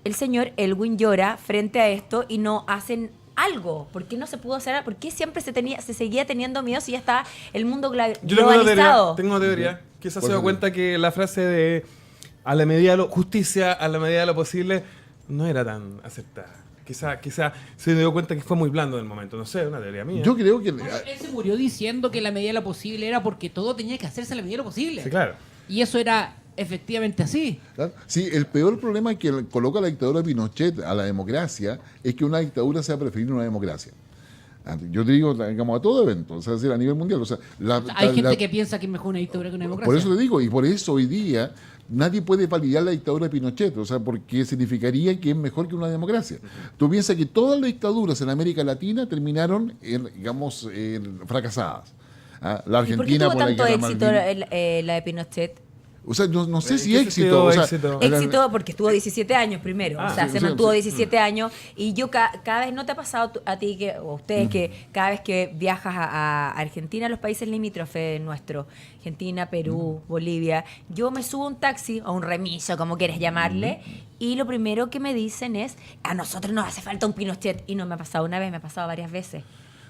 el señor Elwin llora frente a esto y no hacen algo? ¿Por qué no se pudo hacer? ¿Por qué siempre se seguía teniendo miedo si ya está el mundo globalizado? Tengo una teoría. Quizás se da cuenta que la frase de justicia a la medida de lo posible no era tan aceptada. Quizá se dio cuenta que fue muy blando en el momento. No sé, una teoría mía. Yo creo que... Él se murió diciendo que la medida de lo posible era porque todo tenía que hacerse a la medida de lo posible. Sí, claro. Y eso era efectivamente así. Claro. Sí, el peor problema que coloca la dictadura de Pinochet a la democracia es que una dictadura sea preferir una democracia. Yo te digo, digamos, a todo evento, o sea, es decir, a nivel mundial. O sea, Hay gente que piensa que es mejor una dictadura que una democracia. Por eso te digo, y por eso hoy día nadie puede validar la dictadura de Pinochet, o sea, porque significaría que es mejor que una democracia. Tú piensas que todas las dictaduras en América Latina terminaron, digamos, fracasadas. La ¿Y por qué Argentina tuvo tanto la éxito Malvinas. la de Pinochet? O sea, no sé si ¿Qué éxito. O sea, éxito? Éxito porque estuvo 17 años primero. Ah, o sea, sí, se sí, mantuvo sí. 17 años. Y yo cada vez, ¿no te ha pasado a ti o a ustedes que cada vez que viajas a Argentina, los países limítrofes nuestros, Argentina, Perú, Bolivia, yo me subo a un taxi o un remiso, como quieres llamarle, y lo primero que me dicen es, a nosotros nos hace falta un Pinochet. Y no me ha pasado una vez, me ha pasado varias veces.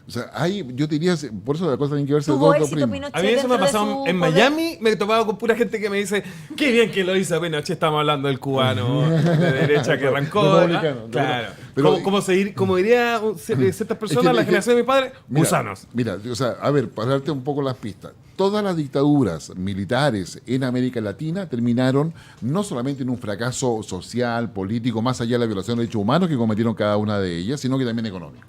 O sea, yo te diría, por eso la cosa tiene que verse Tuvo dos éxito primos. Pinochet. A mí eso me ha dentro de pasado su en poder. Miami, me he topado con pura gente que me dice, qué bien que lo hizo Pinochet, estamos hablando del cubano de derecha que arrancó. Republicano, Claro. pero- como diría ciertas personas, la generación de mi padre, gusanos. Mira, o sea, a ver, para darte un poco las pistas. Todas las dictaduras militares en América Latina terminaron no solamente en un fracaso social, político, más allá de la violación de derechos humanos que cometieron cada una de ellas, sino que también económico.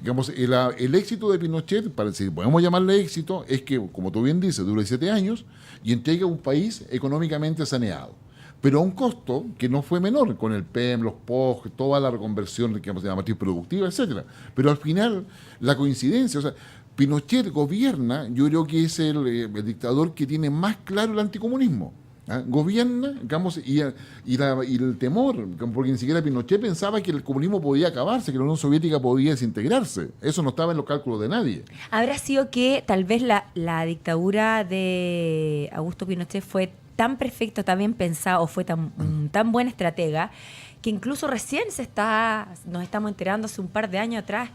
Digamos, el éxito de Pinochet, si podemos llamarle éxito, es que, como tú bien dices, dura 7 años y entrega un país económicamente saneado. Pero a un costo que no fue menor, con el PEM, los POG, toda la reconversión de la matriz productiva, etcétera. Pero al final, la coincidencia, o sea, Pinochet gobierna, yo creo que es el dictador que tiene más claro el anticomunismo. Gobierna, digamos, y el temor, porque ni siquiera Pinochet pensaba que el comunismo podía acabarse, que la Unión Soviética podía desintegrarse. Eso no estaba en los cálculos de nadie. ¿Habrá sido que tal vez la dictadura de Augusto Pinochet fue tan perfecta, tan bien pensada o fue tan buena estratega que incluso recién nos estamos enterando hace un par de años atrás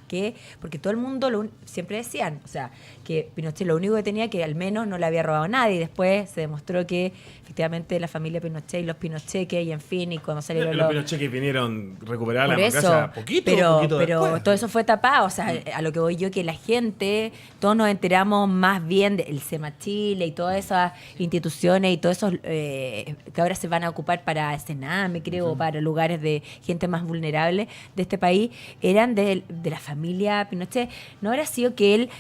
porque todo el mundo siempre decían, o sea, que Pinochet lo único que tenía que al menos no le había robado a nadie, y después se demostró que efectivamente la familia Pinochet y los Pinocheques y en fin, y cuando salieron Los Pinocheques vinieron a recuperar la por democracia eso, poquito pero después. todo eso fue tapado, o sea, a lo que voy yo, que la gente, todos nos enteramos más bien del SEMA Chile y todas esas instituciones y todos esos que ahora se van a ocupar para el Sename, creo, para lugares de gente más vulnerable de este país, eran de la familia Pinochet. ¿No habrá sido que él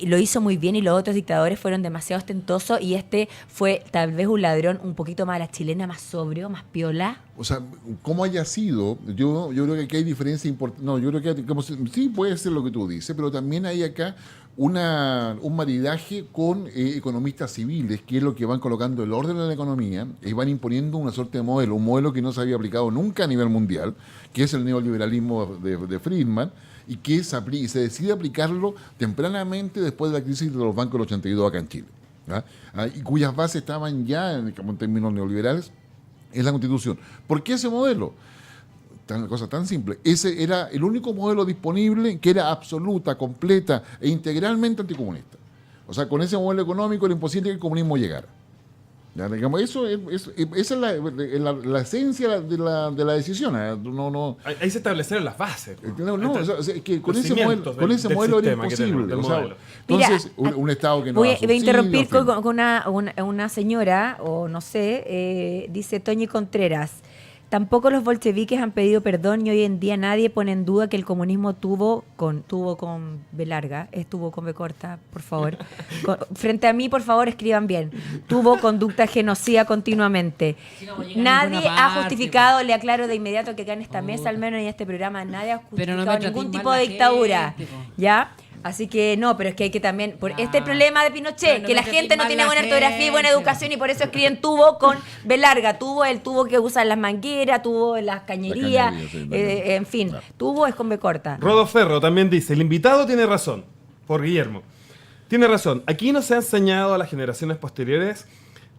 lo hizo muy bien y los otros dictadores fueron demasiado ostentosos y este fue tal vez un ladrón un poquito más a la chilena, más sobrio, más piola? O sea, como haya sido, yo creo que aquí hay diferencia importante. No, yo creo que sí puede ser lo que tú dices, pero también hay acá un maridaje con economistas civiles, que es lo que van colocando el orden de la economía y van imponiendo una suerte de modelo, un modelo que no se había aplicado nunca a nivel mundial, que es el neoliberalismo de Friedman, y que se decide aplicarlo tempranamente después de la crisis de los bancos del 82 acá en Chile, y cuyas bases estaban ya, como en términos neoliberales, en la Constitución. ¿Por qué ese modelo? Una cosa tan simple. Ese era el único modelo disponible que era absoluta, completa e integralmente anticomunista. O sea, con ese modelo económico era imposible que el comunismo llegara. Ya, digamos, esa es la esencia de la decisión. Ahí se establecieron las bases. O sea, es que con Los ese cimientos modelo era sistema que imposible. tenemos, del O sea, modelo. entonces, Mira, un Estado que no voy da a subsidio, interrumpir en fin. con una señora, o no sé, dice Toñi Contreras. Tampoco los bolcheviques han pedido perdón y hoy en día nadie pone en duda que el comunismo tuvo con B larga, estuvo con B corta, por favor. Frente a mí, por favor, escriban bien. Tuvo conducta genocida continuamente. Si no, llega a Nadie ninguna ha parte, justificado, le aclaro de inmediato que acá en esta mesa, al menos en este programa, nadie ha Pero no justificado me tratéis ningún mal tipo la de dictadura. gente, po. ¿Ya? Así que no, pero es que hay que también, por este problema de Pinochet, Pero no que la me gente no tratéis tiene mal buena la ortografía y buena gente. educación y por eso escriben tubo con B larga, tubo, el tubo que usan las mangueras, tubo en las cañerías, sí, en fin, claro. tubo es con B corta. Rodo Ferro también dice, el invitado tiene razón, por Guillermo. Tiene razón, aquí no se ha enseñado a las generaciones posteriores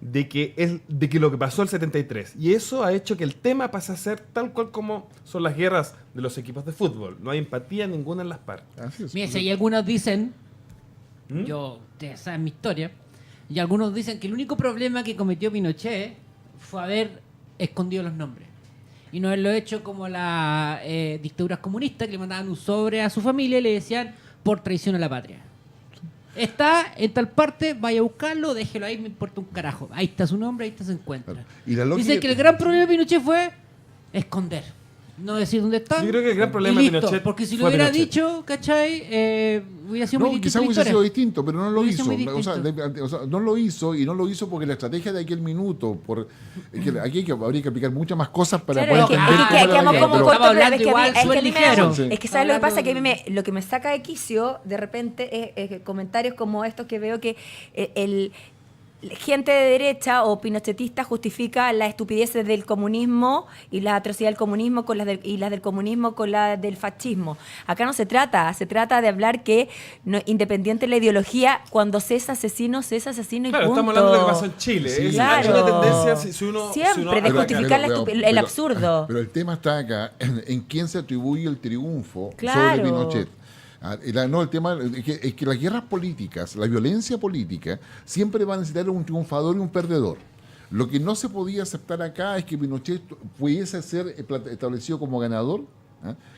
de que lo que pasó el 73. Y eso ha hecho que el tema pase a ser tal cual como son las guerras de los equipos de fútbol. No hay empatía ninguna en las partes. Así es. Mira, si hay algunos dicen, ustedes saben mi historia, y algunos dicen que el único problema que cometió Pinochet fue haber escondido los nombres. y no haberlo hecho como las dictaduras comunistas que le mandaban un sobre a su familia y le decían por traición a la patria. Está en tal parte, vaya a buscarlo, déjelo ahí, me importa un carajo. Ahí está su nombre, ahí está se encuentra. Claro. Y la lógica- Dice que el gran problema de Pinochet fue esconder. No decir dónde está. Yo creo que el gran problema y de listo, Pinochet porque si lo fue hubiera Pinochet. dicho, ¿cachai? Hubiera sido muy No, distinto. quizás la hubiese historia. sido distinto, pero no lo Hubiese hizo. muy O sea, no lo hizo, y no lo hizo porque la estrategia de aquel minuto, aquí habría que aplicar muchas más cosas para Claro, poder es entender que cómo era quedamos la como idea, cortos, Estaba pero hablando es que a mí- igual, es que a mí súper me- ligero. Sí. es que ¿sabes lo que Hablando pasa? Que lo que me saca de quicio de repente es comentarios como estos que veo que gente de derecha o pinochetista justifica las estupideces del comunismo y la atrocidad del comunismo y las del comunismo con las del fascismo. Acá no se trata de hablar que independiente de la ideología, cuando se es asesino y Claro, punto. estamos hablando de lo que pasó en Chile. Sí, Es claro. una tendencia, si uno... Siempre, de justificar el absurdo. Pero el tema está acá, en quién se atribuye el triunfo Claro. sobre Pinochet. No, el tema es que las guerras políticas, la violencia política, siempre va a necesitar un triunfador y un perdedor. Lo que no se podía aceptar acá es que Pinochet pudiese ser establecido como ganador,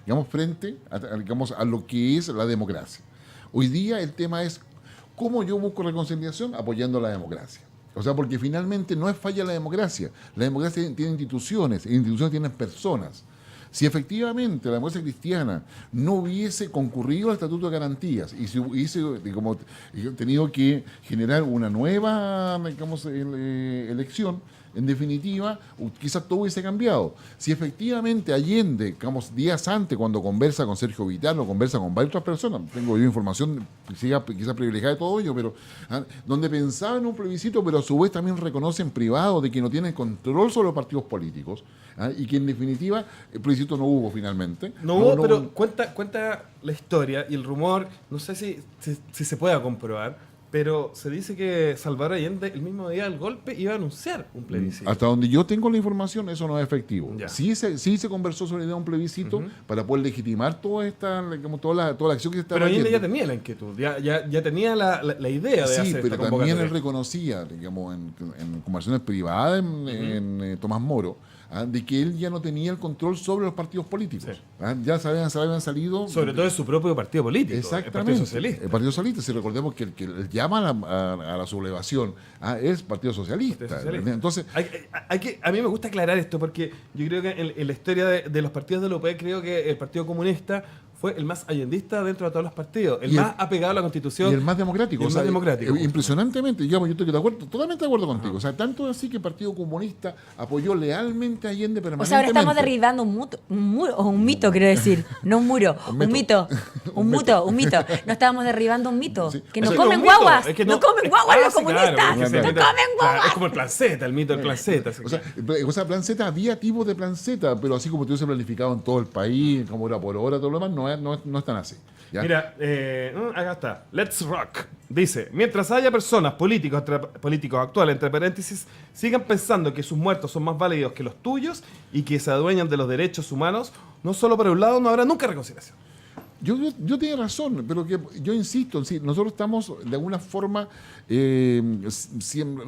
digamos, frente a lo que es la democracia. Hoy día el tema es cómo yo busco reconciliación apoyando la democracia. O sea, porque finalmente no es falla la democracia. La democracia tiene instituciones, y las instituciones tienen personas. Si efectivamente la democracia cristiana no hubiese concurrido al Estatuto de Garantías y si hubiese tenido que generar una nueva, digamos, elección, en definitiva, quizás todo hubiese cambiado. Si efectivamente Allende, digamos, días antes, cuando conversa con Sergio Vital o conversa con varias otras personas, tengo yo información quizás privilegiada de todo ello, pero donde pensaba en un plebiscito, pero a su vez también reconoce en privado de que no tiene control sobre los partidos políticos, y que en definitiva el plebiscito no hubo finalmente. No hubo, pero cuenta la historia y el rumor, no sé si se pueda comprobar, pero se dice que Salvador Allende, el mismo día del golpe, iba a anunciar un plebiscito. Hasta donde yo tengo la información, eso no es efectivo. Ya. Sí se conversó sobre la idea de un plebiscito para poder legitimar toda esta, toda la acción que se estaba Pero Allende ya haciendo. tenía la inquietud, ya tenía la idea de Sí, hacer pero esta también él convocatoria. reconocía, digamos, en conversaciones privadas en Tomás Moro, de que él ya no tenía el control sobre los partidos políticos. Sí. Ya se habían salido... Sobre todo de su propio partido político, Exactamente. el Partido Socialista. El Partido Socialista, si recordemos que el que llama a la sublevación es Partido Socialista. Partido Socialista. Entonces, a mí me gusta aclarar esto porque yo creo que en la historia de los partidos de la UP, creo que el Partido Comunista fue el más allendista dentro de todos los partidos, el Y más apegado a la Constitución. y el más democrático. Y el más democrático. Impresionantemente, digamos, yo estoy totalmente de acuerdo contigo. O sea, tanto así que el Partido Comunista apoyó lealmente a Allende O permanentemente. sea, ahora estamos derribando un mito, quiero decir. No un muro, un mito. Un mito. No estábamos derribando un mito. Sí. Que Es no que comen es un mito, guaguas. es que No comen guaguas los sí, claro, comunistas. porque No se- comen claro, guaguas. es como el plan Z, el mito del plan Z. así que- O sea, plan Z, había tipos de plan Z, pero así como estuviese planificado en todo el país, como era por hora, todo lo demás, no es tan así. ¿ya? Mira, acá está. Let's Rock. Dice, mientras haya personas, políticos actuales, entre paréntesis, sigan pensando que sus muertos son más válidos que los tuyos y que se adueñan de los derechos humanos, no solo por un lado, no habrá nunca reconciliación. Yo tenía razón, pero que yo insisto, sí, nosotros estamos de alguna forma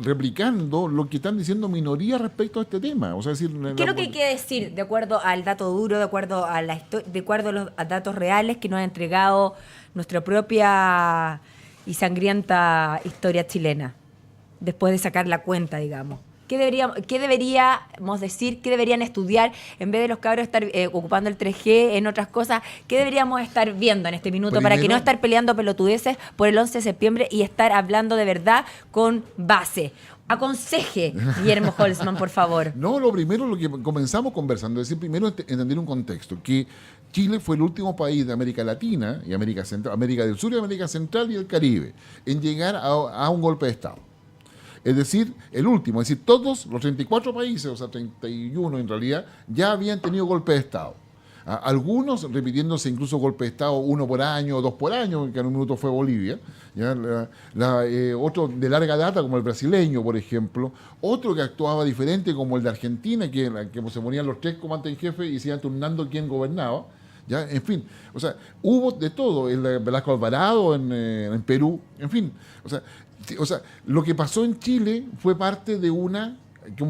replicando lo que están diciendo minorías respecto a este tema. O sea, decir, ¿Qué es lo que hay que decir de acuerdo al dato duro, de acuerdo a los datos reales que nos ha entregado nuestra propia y sangrienta historia chilena? Después de sacar la cuenta, digamos. ¿Qué deberíamos decir? ¿Qué deberían estudiar? En vez de los cabros estar ocupando el 3G en otras cosas, ¿qué deberíamos estar viendo en este minuto para que Primero- no estar peleando pelotudeces por el 11 de septiembre y estar hablando de verdad con base? Aconseje, Guillermo Holzman, por favor. No, lo primero, lo que comenzamos conversando, es decir, primero entender un contexto, que Chile fue el último país de América Latina y América Central, América del Sur y América Central y el Caribe en llegar a un golpe de Estado. Es decir, el último, es decir, todos los 34 países, o sea, 31 en realidad, ya habían tenido golpe de Estado. Algunos repitiéndose incluso golpe de Estado 1 por año, 2 por año, que en un minuto fue Bolivia. ¿Ya? Otro de larga data, como el brasileño, por ejemplo. Otro que actuaba diferente, como el de Argentina, que se ponían los 3 comandantes en jefe y se iban turnando quién gobernaba. ¿Ya? En fin, o sea, hubo de todo. El Velasco Alvarado en Perú, en fin. O sea, lo que pasó en Chile fue parte de una de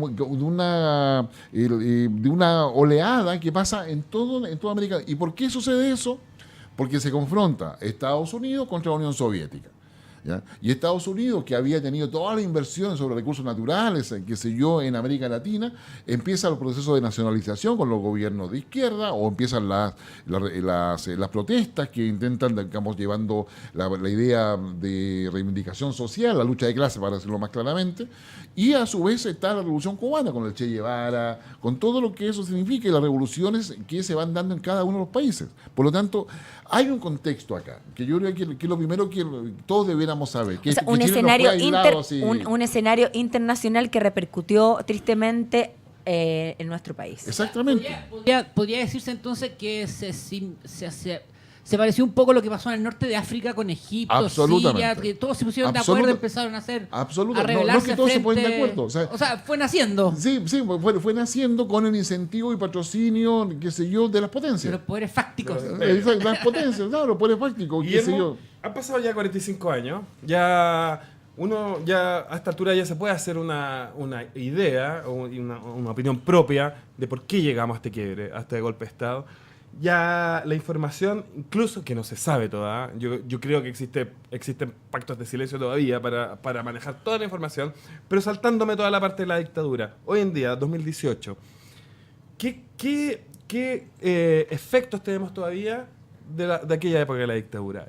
una oleada que pasa en toda América. ¿Y por qué sucede eso? Porque se confronta Estados Unidos contra la Unión Soviética. ¿Ya? Y Estados Unidos, que había tenido todas las inversiones sobre recursos naturales, qué sé yo, en América Latina, empieza el proceso de nacionalización con los gobiernos de izquierda, o empiezan las protestas que intentan, digamos, llevando la idea de reivindicación social, la lucha de clase, para decirlo más claramente, y a su vez está la Revolución Cubana, con el Che Guevara, con todo lo que eso significa, y las revoluciones que se van dando en cada uno de los países. Por lo tanto, hay un contexto acá, que yo creo que es lo primero que todos deberíamos saber. Que, o sea, que Chile no fue aislado así. un escenario internacional que repercutió tristemente en nuestro país. Exactamente. Podría decirse entonces que se pareció un poco a lo que pasó en el norte de África con Egipto, Absolutamente. Siria, que todos se pusieron de acuerdo, empezaron a hacer a Absolutamente. No es rebelarse que todos se ponen de frente- acuerdo. O sea, fue naciendo Sí, fue naciendo con el incentivo y patrocinio, qué sé yo, de las de potencias. los poderes fácticos. Las potencias, claro, los poderes fácticos, qué sé yo. Guillermo, han pasado ya 45 años. Ya uno ya a esta altura ya se puede hacer una idea o una opinión propia de por qué llegamos a este quiebre, a este golpe de Estado. Ya la información, incluso que no se sabe toda, yo creo que existen pactos de silencio todavía para manejar toda la información, pero saltándome toda la parte de la dictadura. Hoy en día, 2018, ¿qué efectos tenemos todavía de aquella época de la dictadura?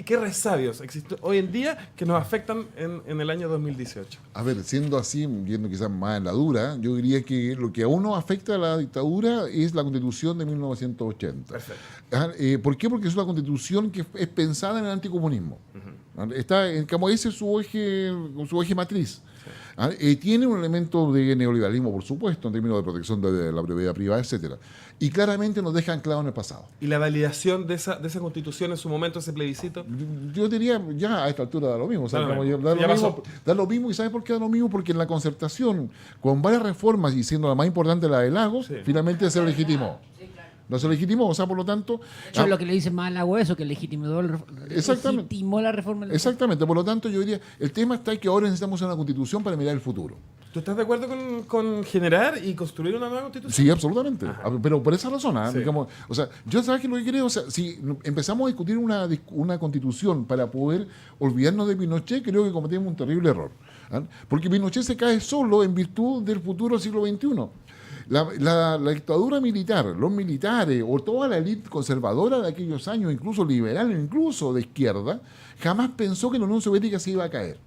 ¿Qué resabios existen hoy en día que nos afectan en el año 2018? A ver, siendo así, yendo quizás más en la dura, yo diría que lo que a uno afecta a la dictadura es la Constitución de 1980. Perfecto. ¿Por qué? Porque es una Constitución que es pensada en el anticomunismo. Está, como ese es su eje matriz. Tiene un elemento de neoliberalismo, por supuesto, en términos de protección de la propiedad privada, etcétera. Y claramente nos deja anclados en el pasado. ¿Y la validación de esa constitución en su momento, ese plebiscito? Yo diría, ya a esta altura da lo mismo. O sea, Da lo como mismo. da Ya lo mismo, pasó. da lo mismo. ¿Y sabes por qué da lo mismo? Porque en la concertación, con varias reformas y siendo la más importante la de Lagos, Sí. finalmente se legitimó. No se legitimó, o sea, por lo tanto... De hecho, lo que le dicen más al agua eso, que legitimó la reforma. Exactamente, por lo tanto yo diría, el tema está en que ahora necesitamos una constitución para mirar el futuro. ¿Tú estás de acuerdo con generar y construir una nueva constitución? Sí, absolutamente. Pero por esa razón, Sí. digamos, o sea, yo sabes que lo que creo, o sea, si empezamos a discutir una constitución para poder olvidarnos de Pinochet, creo que cometimos un terrible error. Porque Pinochet se cae solo en virtud del futuro del siglo XXI. La dictadura militar, los militares o toda la élite conservadora de aquellos años, incluso liberal, incluso de izquierda, jamás pensó que la Unión Soviética se iba a caer.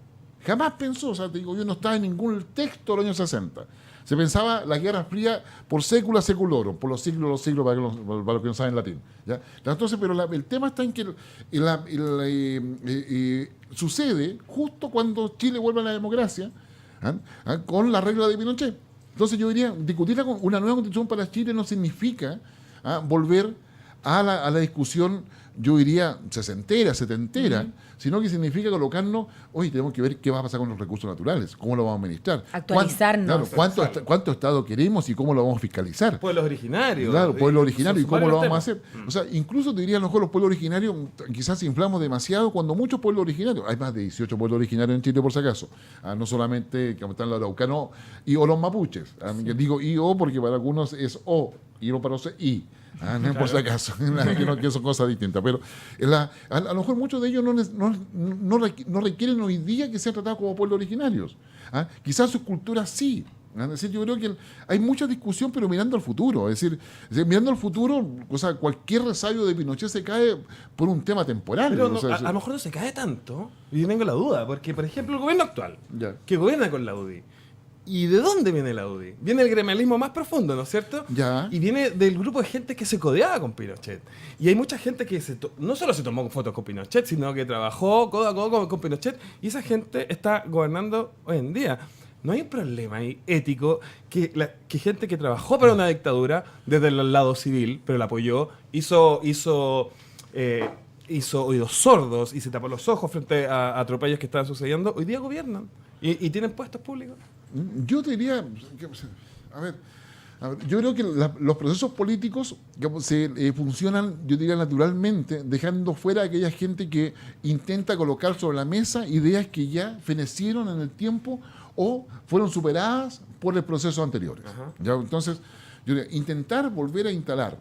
Jamás pensó, o sea, te digo, yo no estaba en ningún texto de los años 60. Se pensaba la Guerra Fría por sécula seculorum, por los siglos, para los que no saben latín. ¿Ya? Entonces, pero el tema está en que sucede justo cuando Chile vuelve a la democracia, con la regla de Pinochet. Entonces yo diría, discutir una nueva constitución para Chile no significa volver a la discusión, yo diría, sesentera, setentera, sino que significa colocarnos, oye, tenemos que ver qué va a pasar con los recursos naturales, cómo lo vamos a administrar. Actualizarnos. ¿Cuánto Estado queremos y cómo lo vamos a fiscalizar? Pueblos originarios. Claro, pueblo originario y Son cómo lo varios vamos a temas. hacer. O sea, incluso te diría, a lo mejor los pueblos originarios quizás inflamos demasiado cuando muchos pueblos originarios, hay más de 18 pueblos originarios en Chile por si acaso, no solamente como están los araucanos o los mapuches. Digo o porque para algunos es o, y no para otros es i. No por si acaso, que son cosas distintas. Pero a lo mejor muchos de ellos no requieren hoy día que sean tratados como pueblos originarios. Quizás sus culturas sí. Es decir, yo creo que hay mucha discusión, pero mirando al futuro. Es decir, mirando al futuro, o sea, cualquier resabio de Pinochet se cae por un tema temporal. Pero O sea, a lo mejor no se cae tanto. Y tengo la duda, porque, por ejemplo, el gobierno actual, Ya. que gobierna con la UDI, ¿y de dónde viene la UDI? Viene el gremialismo más profundo, ¿no es cierto? Ya. Y viene del grupo de gente que se codeaba con Pinochet. Y hay mucha gente que no solo se tomó fotos con Pinochet, sino que trabajó codo a codo con Pinochet. Y esa gente está gobernando hoy en día. No hay un problema ahí ético que gente que trabajó para una dictadura desde el lado civil, pero la apoyó, hizo oídos sordos y se tapó los ojos frente a atropellos que estaban sucediendo, hoy día gobiernan y tienen puestos públicos. Yo te diría, a ver, A ver, yo creo que los procesos políticos digamos, funcionan, yo diría, naturalmente, dejando fuera a aquella gente que intenta colocar sobre la mesa ideas que ya fenecieron en el tiempo o fueron superadas por el proceso anteriores. ¿Ya? Entonces, yo diría, intentar volver a instalar,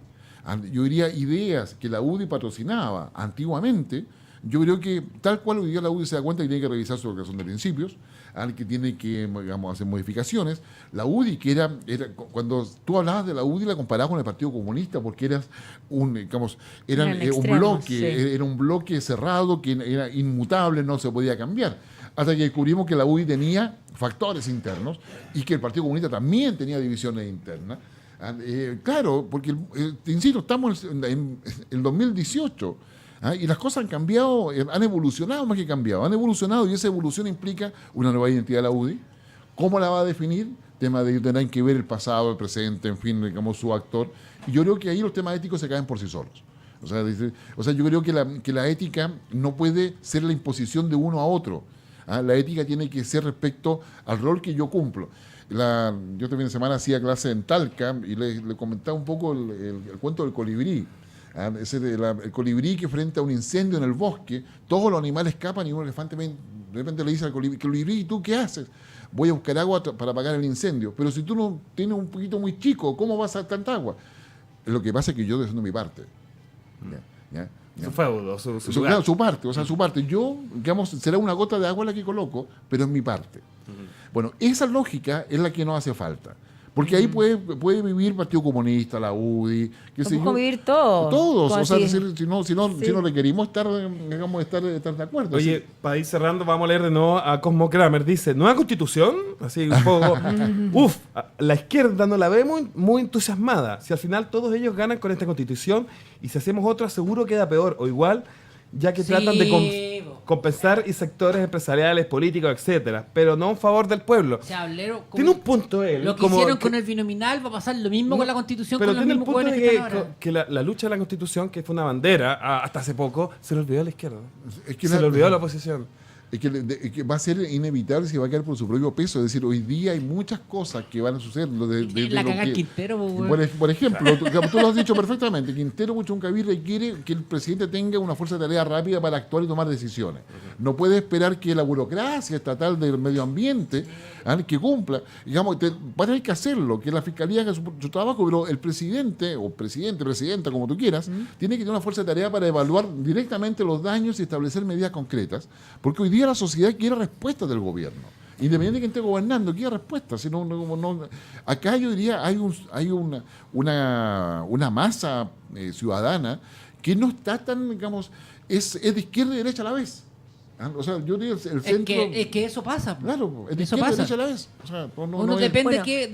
yo diría, ideas que la UDI patrocinaba antiguamente, yo creo que tal cual hoy día la UDI se da cuenta que tiene que revisar su declaración de principios, que tiene que, digamos, hacer modificaciones. La UDI, que era, cuando tú hablabas de la UDI, la comparabas con el Partido Comunista, porque eras eran un bloque, sí. era un bloque cerrado que era inmutable, no se podía cambiar. Hasta que descubrimos que la UDI tenía factores internos y que el Partido Comunista también tenía divisiones internas. Claro, porque, te insisto, estamos en el 2018. Y las cosas han cambiado, han evolucionado más que cambiado, han evolucionado y esa evolución implica una nueva identidad de la UDI. ¿Cómo la va a definir? Tema de que tendrán que ver el pasado, el presente, en fin, digamos, su actor. Y yo creo que ahí los temas éticos se caen por sí solos. O sea, yo creo que la ética no puede ser la imposición de uno a otro. La ética tiene que ser respecto al rol que yo cumplo. Yo este fin de semana hacía clase en Talca y le comentaba un poco el cuento del colibrí. El colibrí que frente a un incendio en el bosque, todos los animales escapan y un elefante de repente le dice al colibrí, ¿y tú qué haces? Voy a buscar agua para apagar el incendio. Pero si tú no tienes un poquito muy chico, ¿cómo vas a sacar tanta agua? Lo que pasa es que yo estoy haciendo mi parte. ¿Ya? Su feudo, su lugar. Claro, su parte, o sea, su parte. Yo, digamos, será una gota de agua la que coloco, pero es mi parte. Bueno, esa lógica es la que no hace falta. Porque ahí puede vivir el Partido Comunista, la UDI, qué sé yo. Vivir todos. Todos, o sea, Así. si no requerimos estar de acuerdo. Oye, ¿sí? para ir cerrando, vamos a leer de nuevo a Cosmo Kramer. Dice, nueva constitución, así un poco, la izquierda no la ve muy entusiasmada. Si al final todos ellos ganan con esta constitución y si hacemos otra, seguro queda peor o igual, ya que tratan de compensar y sectores empresariales, políticos, etcétera, pero no en favor del pueblo. O sea, Hablero, Tiene un punto él. lo que como hicieron con el binominal va a pasar lo mismo con la Constitución, pero con los tiene el mismos punto jóvenes de que están ahora. que la lucha de la Constitución, que fue una bandera hasta hace poco, se le olvidó a la izquierda. Es que Se le olvidó a la oposición. Es que va a ser inevitable si va a caer por su propio peso. Es decir, hoy día hay muchas cosas que van a suceder. La cagá Quintero, weón. Por ejemplo, tú lo has dicho perfectamente. Quintero Puchuncaví requiere que el presidente tenga una fuerza de tarea rápida para actuar y tomar decisiones. No puede esperar que la burocracia estatal del medio ambiente que cumpla. Digamos, va a tener que hacerlo, que la fiscalía haga su trabajo, pero el presidente, o presidenta, como tú quieras, tiene que tener una fuerza de tarea para evaluar directamente los daños y establecer medidas concretas. Porque hoy día la sociedad quiere respuestas del gobierno. Independiente de quién esté gobernando, quiere respuestas. Acá yo diría hay una masa ciudadana que no está tan, digamos, es de izquierda y derecha a la vez. O sea, yo diría el centro... Es que eso pasa. Claro, es de Eso izquierda y pasa. derecha a la vez. O sea, Uno es- depende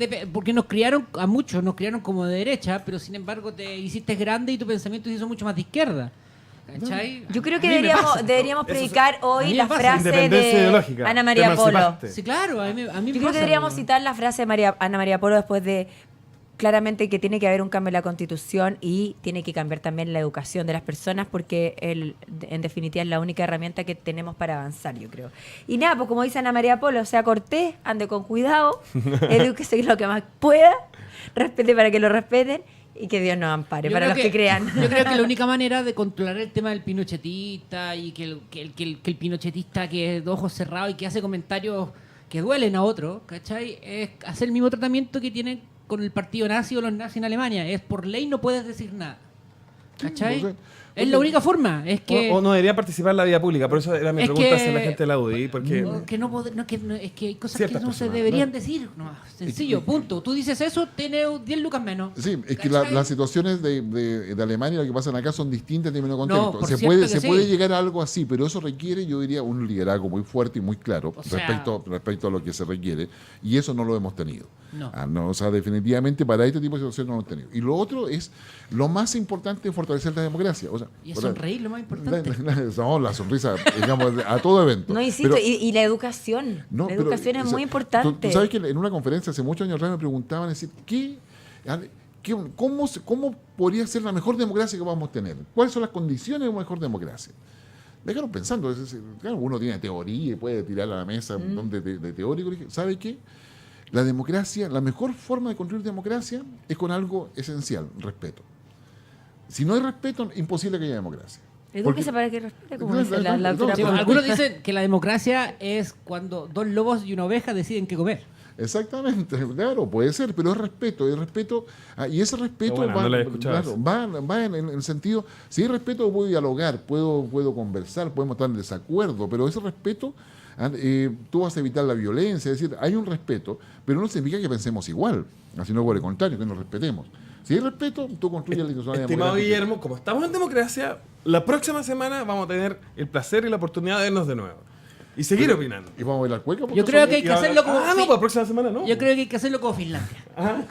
Bueno. porque nos criaron, a muchos nos criaron como de derecha, pero sin embargo te hiciste grande y tu pensamiento se hizo mucho más de izquierda. ¿Cachai? Yo creo que A mí me deberíamos, pasa. deberíamos Eso predicar a hoy mí me la pasa. frase Independencia de ideológica. Ana María Te Polo. emancipaste. Sí, claro, a mí me Yo creo pasa, que deberíamos weón. citar la frase de Ana María Polo después de claramente que tiene que haber un cambio en la Constitución y tiene que cambiar también la educación de las personas porque en definitiva es la única herramienta que tenemos para avanzar, yo creo. Y nada, pues como dice Ana María Polo, sea cortés, ande con cuidado, edúquese lo que más pueda, respete para que lo respeten y que Dios nos ampare, Yo para creo los que crean. Yo creo que la única manera de controlar el tema del pinochetista y que el pinochetista que es de ojos cerrados y que hace comentarios que duelen a otros, ¿cachai? Es hacer el mismo tratamiento que tienen con el partido nazi o los nazis en Alemania. Es por ley no puedes decir nada. ¿Cachai? no sé. Es la única forma. Es que... O no debería participar en la vida pública, por eso era mi Es pregunta que- hacia la gente de la UDI, porque... Es que hay cosas Ciertas que no se personas, deberían decir. No, sencillo, punto. Tú dices eso, tienes 10 lucas menos. Sí, es que ¿Cachai? las situaciones de Alemania, lo que pasan acá, son distintas en términos de No, contexto. por se cierto que se sí. puede llegar a algo así, pero eso requiere, yo diría, un liderazgo muy fuerte y muy claro O sea- respecto a lo que se requiere. Y eso no lo hemos tenido. No. O sea, definitivamente para este tipo de situaciones no lo hemos tenido. Y lo otro es, lo más importante es fortalecer la democracia. O sea, Y es sonreír lo más importante. No, la sonrisa, digamos, a todo evento. No, insisto, Pero- y la educación. no, la pero, educación es o sea, muy importante. Tú sabes que en una conferencia hace muchos años atrás me preguntaban, decir, ¿cómo podría ser la mejor democracia que vamos a tener? ¿Cuáles son las condiciones de una mejor democracia? Me quedaron pensando, claro, uno tiene teoría y puede tirar a la mesa un montón de teórico. Dije, ¿sabe qué? La democracia, la mejor forma de construir democracia es con algo esencial, respeto. Si no hay respeto, imposible que haya democracia. Edúquese para que respete, como No, dice no, la no, autora. Sí, no, algunos dicen que la democracia es cuando dos lobos y una oveja deciden qué comer. Exactamente, claro, puede ser, pero es respeto, y ese respeto Qué buena, va, no la he escuchado claro, así. va en el sentido, si hay respeto puedo dialogar, puedo conversar, podemos estar en desacuerdo, pero ese respeto, tú vas a evitar la violencia, es decir, hay un respeto, pero no significa que pensemos igual, sino por el contrario, que nos respetemos. Si hay respeto, tú construyes la institución Estimado democrática. Guillermo, como estamos en democracia, la próxima semana vamos a tener el placer y la oportunidad de vernos de nuevo. Y seguir opinando. ¿Y vamos a bailar cueca? Yo creo que hay que hacerlo como... Ah, no, para la próxima semana no. Yo creo que hay que hacerlo como Finlandia.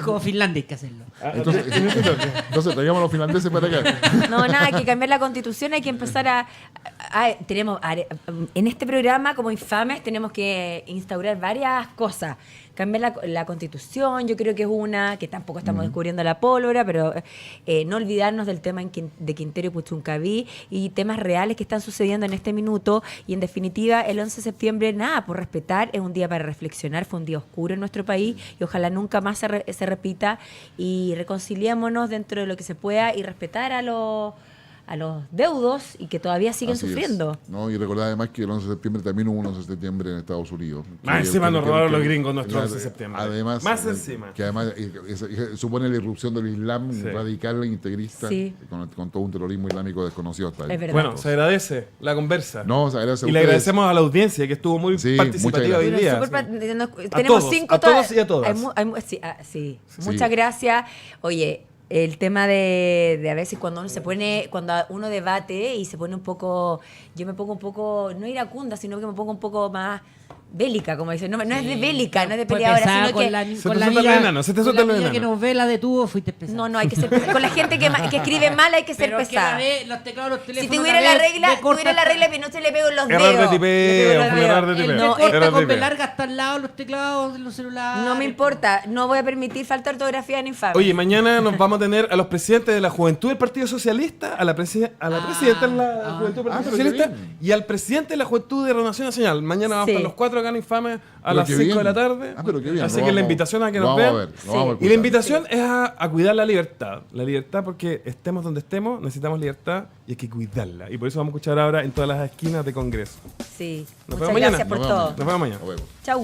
Como Finlandia hay que hacerlo. Entonces traigamos a los finlandeses para acá. No, nada, hay que cambiar la constitución, hay que empezar en este programa, como Infames, tenemos que instaurar varias cosas. Cambiar la constitución, yo creo que es una, que tampoco estamos descubriendo la pólvora, pero no olvidarnos del tema de Quintero y Puchuncaví y temas reales que están sucediendo en este minuto. Y en definitiva, el 11 de septiembre, nada, por respetar, es un día para reflexionar, fue un día oscuro en nuestro país y ojalá nunca más se repita, y reconciliémonos dentro de lo que se pueda y respetar a los deudos y que todavía siguen Así es. sufriendo. No, y recordar además que el 11 de septiembre también hubo un 11 de septiembre en Estados Unidos. Más encima nos robaron los gringos nuestro 11 de septiembre. Además, Más encima. Que además supone la irrupción del Islam Sí. radical e integrista, Sí. con todo un terrorismo islámico desconocido hasta ahí. Es verdad. Bueno, se agradece la conversa. No, o sea, gracias a Y le ustedes. agradecemos a la audiencia que estuvo muy Sí, participativa muchas hoy Pero día. tenemos todos, 5 a todos y a todas. Sí. Muchas gracias. Oye, el tema de a veces cuando uno debate y se pone un poco, yo me pongo un poco, no iracunda, sino que me pongo un poco más bélica, como dicen. No es de bélica, no es de Fue peleadora, pesada sino con que... la, Se con te la suelta amiga, el enano, se te con suelta la el amiga que enano. nos ve la detuvo, fuiste pesada. No, hay que ser pesada. Con la gente que escribe mal hay que ser Pero es que pesada. los teclados, los Si teléfonos... tuviera la regla, pero no se le pego en los Error de dedos. tipeo, Le pego en los fue un dedos. error de tipeo. El No, de corta Error de con B tipeo. larga hasta al lado los teclados de los celulares. no me importa, no voy a permitir falta de ortografía en Infame. Oye, mañana nos vamos a tener a los presidentes de la Juventud del Partido Socialista, a la presidenta de la Juventud del Partido pero Socialista qué bien. y al presidente de la Juventud de Renovación Nacional. Mañana vamos a Sí. estar los 4 acá en Infame a Pero las qué 5 de bien. la tarde. Pero qué bien, Así lo que la vamos- invitación a que lo nos vamos a vean. ver, lo vamos a Y la escuchar. invitación es a cuidar la libertad. La libertad porque estemos donde estemos, necesitamos libertad y hay que cuidarla. Y por eso vamos a escuchar ahora en todas las esquinas de Congreso. Sí, Nos muchas vemos mañana. gracias por Nos vemos todo. Nos vemos mañana. Nos vemos. Chau.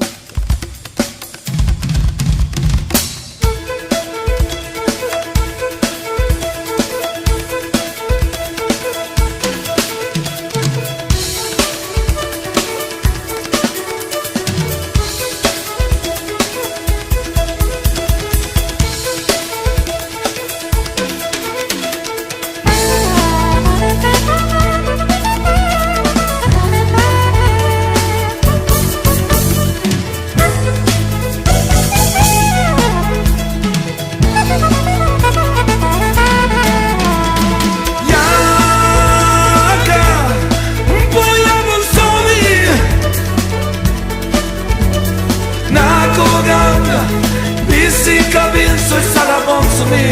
Jaka pojavom sobi na koga bi si kabin soj sada bom su mi